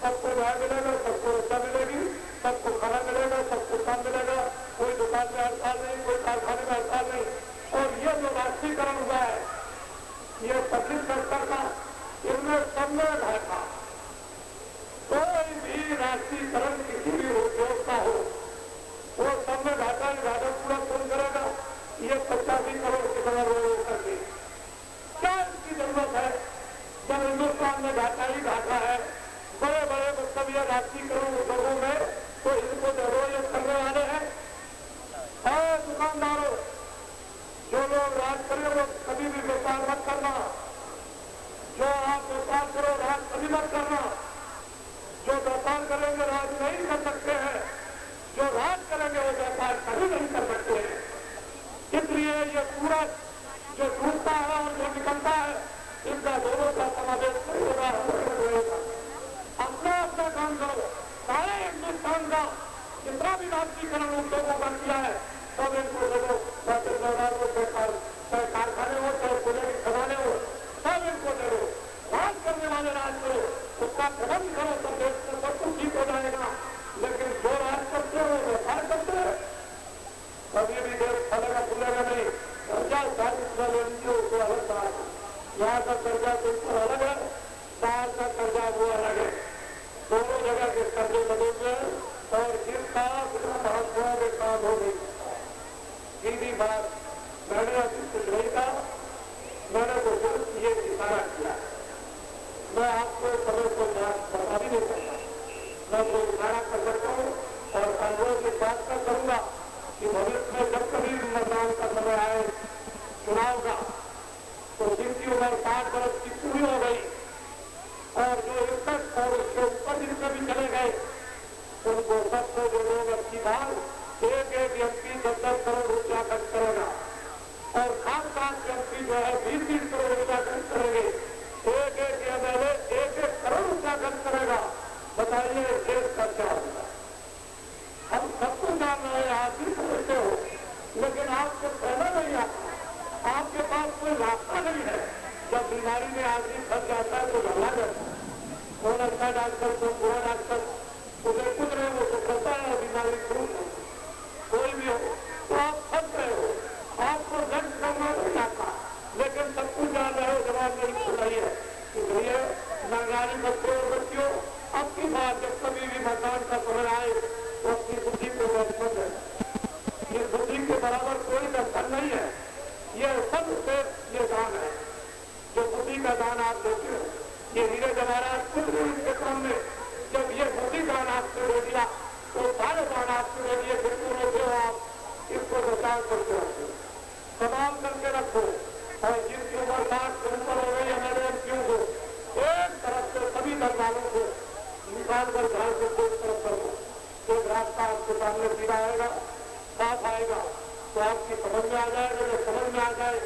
सबको न्याय मिलेगा, सबको रक्षा मिलेगी, सबको खाना मिलेगा, सबको काम मिलेगा, कोई दुकान में हड़ताल नहीं, कोई कारखाने में हड़ताल नहीं। और ये जो राष्ट्रीयकरण हुआ है, ये पब्लिक सेक्टर का, इनमें सबने बैठा। कोई भी राष्ट्रीयकरण किसी भी उद्योग का हो, वो सब में घाटा पूरा कौन करेगा? ये 85 करोड़ किसान लोग करके क्या इसकी जरूरत है? जब हिन्दुस्तान में घाटा ही घाटा है, बड़े बड़े मतलब ये राष्ट्रीयकरण उद्योगों में, तो इनको जरूर ये करने वाले हैं। दुकानदारों, जो लोग राज करें वो कभी भी व्यापार मत करना। जो आप व्यापार करो, राज कभी मत करना। जो व्यापार करेंगे राज नहीं कर सकते हैं, जो राज करेंगे वो व्यापार कभी नहीं कर सकते हैं। इसलिए ये पूरा जो डूबता है और जो निकलता है, इनका दोनों का समावेश होगा। अपना अपना काम करो। सारे हिन्दुस्तान का जितना भी राष्ट्रीयकरण उद्योगों का किया है, सब इनको देखो, चाहे कारखाने हो, चाहे खुले की खजाने हो, सब इनको दे दो। राज करने वाले राज करो, उसका प्रबंध करो, सब देश में सब कुछ ठीक हो जाएगा। लेकिन जो राज करते हो वो व्यापार करते हैं, कभी भी देश फलेगा फूलेगा नहीं। कर्जा सारी एनजीओ को अलग करा, यहाँ का कर्जा बिल्कुल अलग है, बाहर का कर्जा वो अलग है। दोनों जगह के कर्जे बने हुए हैं और जिसका महात्माओं में काम हो गई। सीधी बात, मैंने अभी कुछ नहीं कहा, मैंने तो सिर्फ ये इशारा किया। मैं आपको समय को बता भी नहीं सकता, मैं कोई इशारा कर सकता हूँ और कानून के बात का करूंगा कि भविष्य में जब कभी मतदान का समय आए चुनाव का, तो जिनकी उम्र 60 वर्ष की पूरी हो गई और जो 61 और उसके ऊपर जिनके भी चले गए, उनको सबसे जो लोग अच्छी बात एक एमपी 10-10 करोड़ रुपया खर्च करेगा और खास एमपी जो है 20-20 करोड़ रुपया खर्च करेंगे, एक एमएलए 1-1 करोड़ रुपया खर्च करेगा। बताइए देश का क्या होगा? हम सबको जान रहे हैं, आप भी समझते हो, लेकिन आपको कहना नहीं आता, आपके पास कोई रास्ता नहीं है। जब बीमारी में आदमी फंस जाता है तो झगड़ा जाता है, कौन अच्छा डॉक्टर कौन बुरा डॉक्टर, उसे कुछ नहीं वो तो कहता है बीमारी दूर नहीं, कोई भी हो तो आप फंस गए हो, आपको दर्द करना नहीं आता, लेकिन सब कुछ जान रहे हो, जवाब नहीं मिल रही है। इसलिए नागारी बच्चों और बच्चियों, अब की बात जब कभी भी मतदान का समय आए तो अपनी बुद्धि को मजबूत है। ये बुद्धि के बराबर कोई दर्शन नहीं है, ये सबसे ये दान है जो बुद्धि का दान आप देते हो। ये हीरे जवाहरात खुद भी इसके क्रम में जब ये बुद्धि दान आपसे दे दिया तो सारे दान आपसे दे दिए, फिर होते हो आप इसको बचाव करके रखो, संभाल करके रखो। और जिनकी उम्र 60 से ऊपर हो गई हमारे एमपीओं को एक तरफ से सभी दल वालों को निकाल कर घर से कोई तरफ कर दो, एक रास्ता आपके सामने सीधा आएगा, साफ आएगा, तो आपकी समझ में आ जाएगा। जब समझ में आ जाए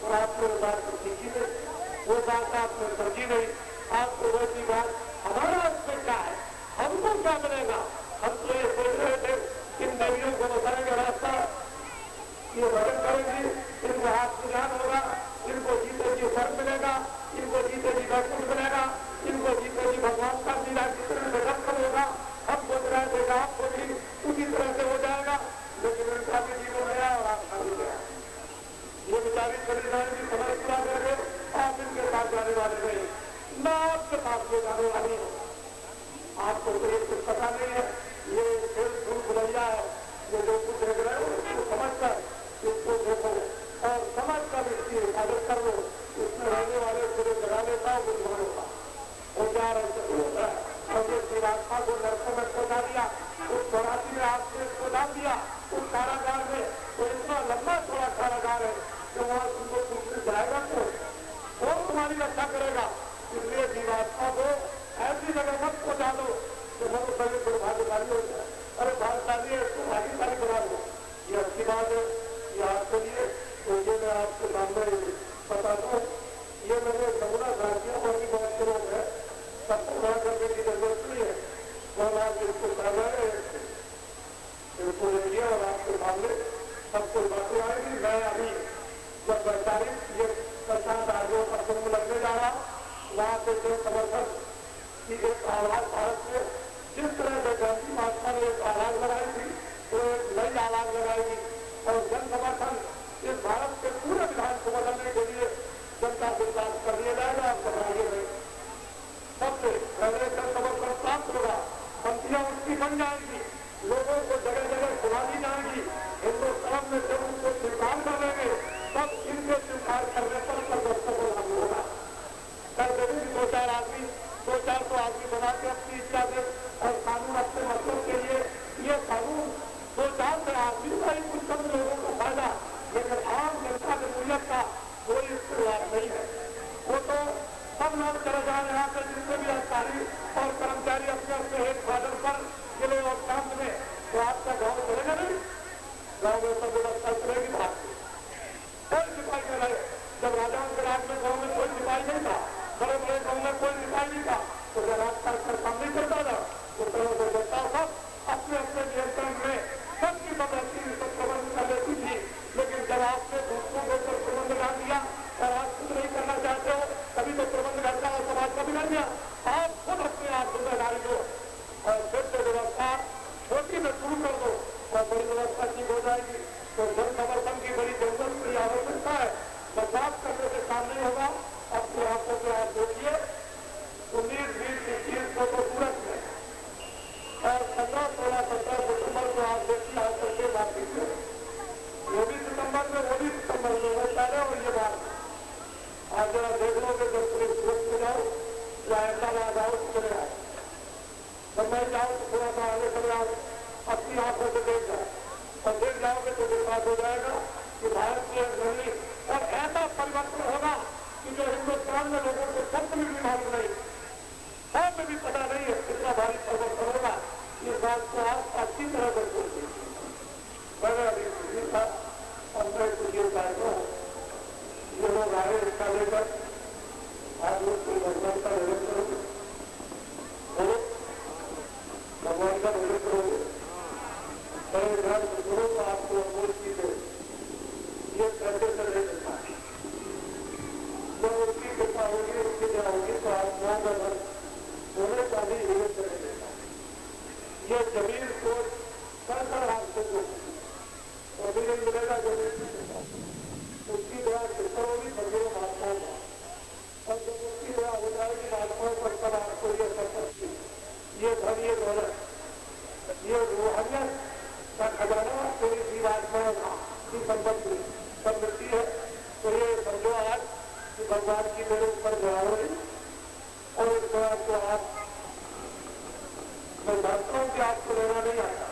तो आपको वो बात को सीखी नहीं, वो बात आपने समझी नहीं, आपको वैसी बात हमारा उसमें क्या है, हमको क्या मिलेगा। हम तो ये सोच रहे थे इन देवियों को बताएंगे रास्ता, ये भजन करेंगी, इनको हाथ सुजान होगा, इनको जीते जी फल मिलेगा, इनको जीते जी वैकुंठ मिलेगा, इनको जीते जी भगवान का लीला की तरह से रक्षण होगा। हम सोच रहे थे आपको भी उसी तरह से हो जाएगा, लेकिन उनका भी जीवन गया और आपका भी गया। ये बेचारी चली जाएगी, समय पूरा करके आप इनके साथ जाने वाले नहीं, न आपके पास ले जाने वाली हो। आपको तो ये कुछ पता नहीं है, ये खेल भूल भुलैया है, ये जो कुछ देख रहे हो उसको समझकर इसको देखो और समझ कर इसकी हिफाजत कर लो। इसमें रहने वाले पूरे जगा लेता हो कुछ होगा हो जा रहे होता है। और ये जीवात्मा को नरकों में पहुंचा दिया, उस 84 में आपने इसको डाल दिया उस कारागार में, तो इतना लंबा थोड़ा कारागार है कि वहां तुमको पूछने जाएगा तो कौन तुम्हारी रक्षा करेगा। इसलिए जीवात्मा को ऐसी जगह मत पहुंचा दो तो मनुष्य सभी दुर्भाग्यशाली हो जाए। अरे भाग्यशाली है इसको भाग्यशाली बना दो, ये अच्छी बात है। याद करिए तो ये मैं आपके सामने बताता हूँ, ये मैंने नमूना भारतीयों की बहुत से लोग है, सबको बड़ा करने की जरूरत नहीं है। वह आप इसको कर रहे हैं, इसको ले लिया और आपके सामने सबको बातें आएगी। मैं अभी जब 42 ये प्रशांत राज्यों का कुंभ लगने जा रहा, वहां से जो समर्थन की एक आवाज भारत में जिस तरह से गांधी महात्मा ने एक आवाज लगाई थी, तो एक नई आवाज लगाएगी और जन समर्थन इस भारत के पूरे विधान को बदलने के लिए जनता से प्राप्त कर दिया जाएगा। आप घबराइए नहीं, सबसे पहले जन समर्थन प्राप्त होगा, पंक्तियां उसकी बन जाएगी, लोगों को जगह जगह सुना दी जाएगी, हिंदुस्तान में जब उनको स्वीकार कर लेंगे तब इनके स्वीकार करने पर दस्तखत लागू होगा। कर देंगे 2-4 आदमी, 2-4 तो आदमी बना के अपनी इच्छा से और कानून अपने मतलब के लिए, ये कानून 2-4 से आदमी का ही कुछ कम लोगों को फायदा, लेकिन आम जनता के मूल्य का कोई इससे लाभ नहीं है। वो तो सब लोग चले जा रहे हैं, जितने भी अधिकारी और कर्मचारी अपने अपने एक फादर पर जिले और प्रांत में, तो आपका गाँव चलेगा नहीं, गाँव में सब व्यवस्था चलेगी। बात कोई सिपाही नहीं रहे, जब राजाओं के राज में गाँव में कोई सिपाही नहीं था, बड़े बड़े गाँव में कोई सिपाही नहीं था, तो जब रास्ता काम नहीं करता था तो तरह से जनता सब अपने अपने नियंत्रण में सबकी बदलती सब प्रबंध कर लेती थी। लेकिन जब आपने दूसरों के ऊपर प्रबंध डाल दिया और आप खुद नहीं करना चाहते हो, तभी तो प्रबंध करता और समाज का बिगड़ गया। आप खुद अपने आप जिम्मेदारी दो और फिर से व्यवस्था छोटी में शुरू कर दो और बड़ी व्यवस्था ठीक हो जाएगी। तो जन समर्थन की बड़ी जरूरत की आवश्यकता है, बचाव करने से काम नहीं होगा। अपने हाथों से आप देखिए 19-20-21 को तो सूरत में और 15-16-17 सितंबर को आप देखिए आज करके बातचीत में, वो भी सितंबर में वो पहले और ये बात आज जरा देख लोगे जब पूरे सूरत में जाओ या अहमदाबाद आओ चले आओ, जब मैं जाऊँ तो थोड़ा सा आगे चले आओ, अपनी आंखों से देख हो जाएगा कि भारत की अग्रणी और ऐसा परिवर्तन होगा कि जो हिंदुस्तान में लोगों को स्वप्न में भी मालूम नहीं, सब में भी पता नहीं है कितना भारी परिवर्तन होगा। ये बात को आप अच्छी तरह से सोचिए। मैंने अभी सुनी था और मैं कुछ ये चाहता हूँ, ये लोग आए इसका लेकर आज लोग कोई भगवान का भजन करोगे, बोलो भगवान का भजन करोगे, कई ध्यान से करो तो आपको अमूल चीजें ये कैसे से नहीं मिलता। जब उसकी कृपा होगी, उसकी क्या होगी तो आप नौ होने का भी हिम्मत नहीं देता। ये जमीन को सर हाथ से दो और भी नहीं मिलेगा जमीन उसकी दया कितना होगी मंदिरों महात्माओं का, और जब उसकी दया हो जाएगी महात्माओं पर तब आपको ये संपत्ति, ये धन, ये दौलत, ये रूहानियत का खजाना पूरी जीवात्माओं की संपत्ति सब मिलती है। तो ये समझो आज कि भगवान की मेरे ऊपर दया होगी और इस दया को आप, मैं जानता हूं कि आपको लेना नहीं आता,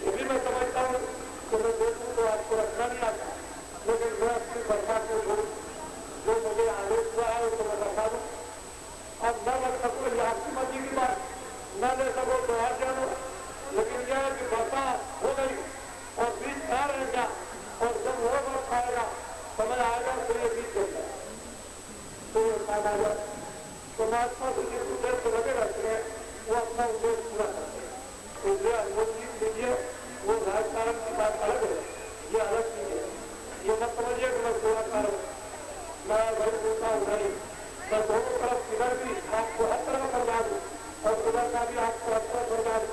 ये भी मैं समझता हूं कि मैं देखूं तो आपको रखना नहीं आता, लेकिन मैं अपनी सरकार को छोड़ू, जो मुझे आदेश हुआ है उसको मैं रखा दूं। अब न रख सको ये आपकी मर्जी की बात, न ले सको तो और जानो, लेकिन यह है कि वर्षा हो गई और बीज खा रहेगा और जब वो वर्ष आएगा समय आएगा तो ये बीज देगा तो ये काम आएगा। तो महात्मा को जिस उद्देश्य से लगे रहते हैं वो अपना उद्देश्य पूरा करते हैं। इसलिए अनुभव जीत लीजिए, वो राजकारण की बात अलग है, ये अलग चीज है। ये मत समझिए कि मैं पूरा कर मैं भाई बोलता हूँ नहीं, मैं दोनों तरफ किधर भी आपको हर तरह करवा दूँ और उधर का भी आपको हर तरह करवा दूँ,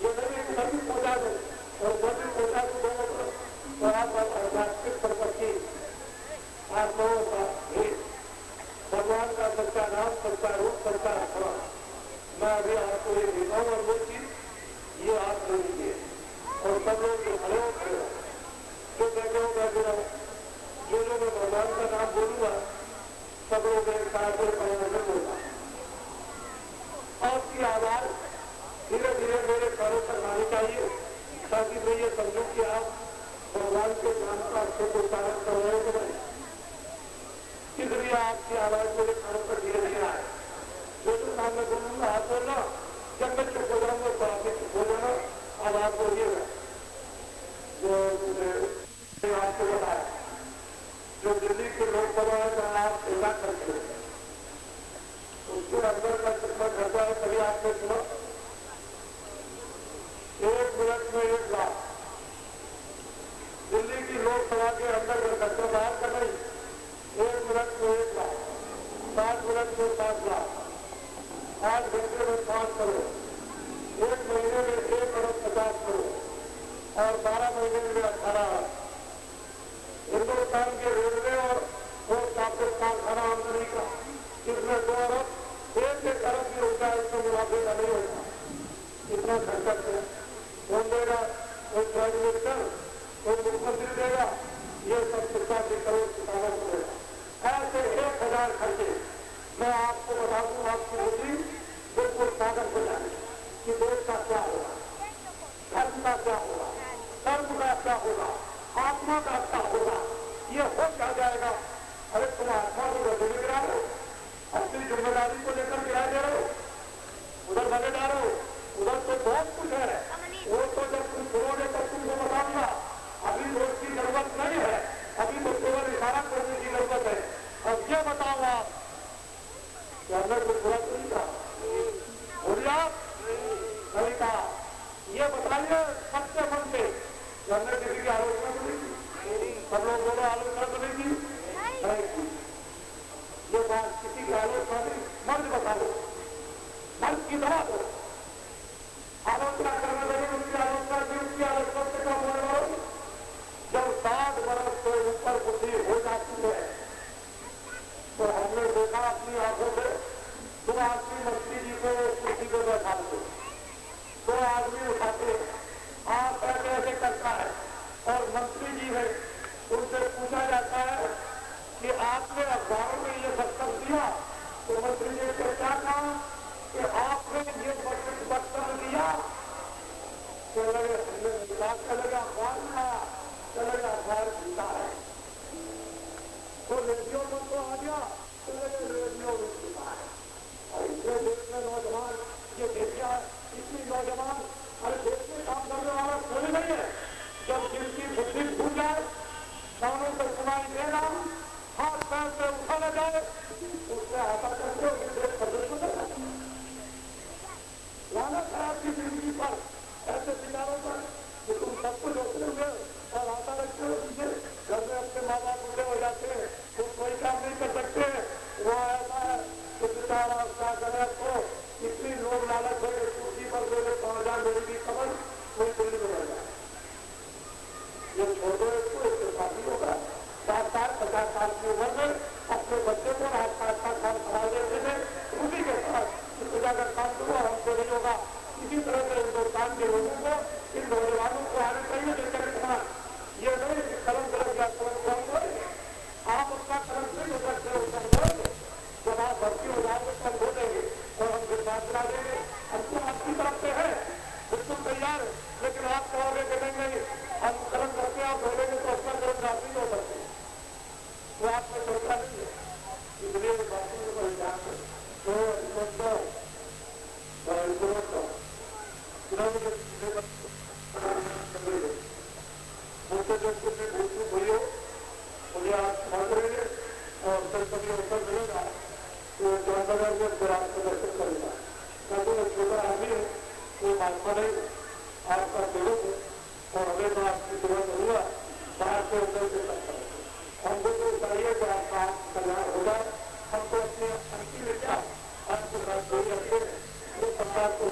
ये नहीं कि सभी पहुंचा दो और जब भी पहुंचा दो दोनों तरफ तो आप राष्ट्रिक संपत्ति आत्माओं का हित, भगवान का सच्चा नाम, सच्चा रूप, सच्चा आत्मा, मैं अभी आपको ये देता हूँ और वो चीज ये आप ले लीजिए और सब लोग जो खड़े होते हो, जो बैठे हो बैठे रहो, जो मैं भगवान का नाम बोलूंगा सब लोग एक साथ में बोलना। आपकी आवाज धीरे धीरे मेरे कानों तक आनी चाहिए ताकि मैं ये समझूं कि आप भगवान के नाम का अच्छे को उच्चारण कर रहे हो कि नहीं। इसलिए आपकी आवाज मेरे कानों पर धीरे धीरे आए। जो नाम मैं बोलूंगा आप बोलना, जब मैं चुप हो जाऊंगा तो आप चुप हो जाना। अब आप बोलिएगा जो आपको बताया, जो दिल्ली के लोकसभा है जहां आप सेवा करते हैं उसके अंदर का कितना खर्चा है कभी आपने सुना? 1 मिनट में 1 लाख। दिल्ली की लोकसभा के अंदर खर्चा बाहर का नहीं, 1 मिनट में 1 लाख, 7 मिनट में 7 लाख, 8 घंटे में 5 करोड़, 1 महीने में 1 करोड़ 50 करोड़ और 12 महीने में 18 लाख। हिंदुस्तान के रेलवे और पोस्ट ऑफिस कारखाना आमदनी का इसमें 2 अरब 1 अरब की होता है, इसमें मुनाफे का नहीं होता। इतना खर्चा कौन देगा? कोई प्राइम मिनिस्टर, कोई मुख्यमंत्री देगा, ये सब 85 करोड़ किसानों को देगा। ऐसे 1000 खर्चे मैं आपको बता दूं, आपकी बुद्धि बिल्कुल पागल हो जाए कि देश का क्या होगा, धर्म का क्या होगा, कर्म का क्या होगा, आत्मा का क्या होगा, ये हो क्या जाएगा। अरे तुम आत्मा को रखने गिरा रहे हो, अपनी जिम्मेदारी को लेकर गिरा दे रहे हो, उधर भले डालो, उधर तो बहुत कुछ है, वो तो जब तुम छोड़ोगे तब तुमको बताऊंगा। अभी तो उसकी जरूरत नहीं है, अभी तो केवल इशारा करने की जरूरत है। अब ये बताओ आप कि हमने कुछ बुरा तो नहीं कहा, बोलिए आप नहीं कहा, ये बताइए सबसे मन से कि हमने किसी की आलोचना तो नहीं की। सब लोग बोलो आलोचना तो नहीं की, नहीं की। ये बात किसी की आलोचना नहीं, मर्ज बता दो, मर्ज की दवा दो। आलोचना करने लगे उसकी आलोचना की, उसकी आलोचना से कम होने वालों जब 7 बरस से ऊपर बुद्धि हो जाती है तो हमने देखा अपनी आंखों से 2 आदमी मंत्री जी को कुर्सी पे बैठा दो, 2 आदमी उठाते, आप ऐसे ऐसे करता है और मंत्री जी है, उनसे पूछा जाता है कि आपने अखबारों में ये वक्तव्य दिया, तो मंत्री जी ने क्या कहा कि आपने ये वक्तव्य दिया, तो लगे हमने विकास का लगा अखबार में आया, चले अखबार खुलता है, तो रेडियो पर तो आ गया, चले रेडियो में खुलता है। और इतने देश में नौजवान, ये देखिए इतनी नौजवान, अरे देश में काम करने वाला कोई नहीं है। जब जिनकी बुद्धि भूल जाए, कानों पर सुनाई देना, हाथ पैर से उठा न जाए, उससे आता करते हो कि देश प्रदर्शन करना। लानत है आपकी जिंदगी पर, ऐसे सितारों पर कि तुम सब कुछ होते हुए और आता रखते हो। घर में अपने माँ बाप बूढ़े हो जाते हैं, वो कोई काम नहीं कर सकते, वो ऐसा है कि सितारा क्या करे तो इतनी लोग लालच हो गए, कुर्सी पर बोले 5,000 मेरी भी खबर, कोई दिल्ली में रह जाए। ये छोड़ दो इसको, इससे शादी होगा। 60 साल 50 साल की उम्र में अपने बच्चे को 8-5 साल पढ़ा देते थे, उसी के साथ पूजा का काम करो, हमको नहीं होगा। इसी तरह से हिंदुस्तान के लोगों को, इन नौजवानों को आना चाहिए लेकर रखना। ये नहीं कि कलम कलम या कलम कलम करेंगे, आप अपना कलम से हो सकते हो कम करेंगे। जब आप भर्ती हो जाओगे कम हो देंगे और हम फिर बात करा देंगे। हम तो आपकी तरफ से है, बिल्कुल तैयार है, लेकिन आप कहोगे कि नहीं हम कलम करके आप बोलेंगे तो अपना कलम रात नहीं हो सकते, वो आपको चलता नहीं है। इसलिए बातों को ध्यान दें मुझसे जो कुछ भी भूल हुई हो मुझे आप क्षमा करेंगे और फिर कभी अवसर मिलेगा तो जानवर में फिर आप प्रदर्शन करेगा। मैं तो छोटा आदमी है, कोई महात्मा नहीं, आपका सेवक है और हमें तो आपकी सेवा करूंगा, बाहर से अंदर से सकता है। हमको तो चाहिए कि आपका कल्याण होगा। हमको अपने अंतिम इच्छा आपके साथ जोड़ रखते हैं, वो सरकार को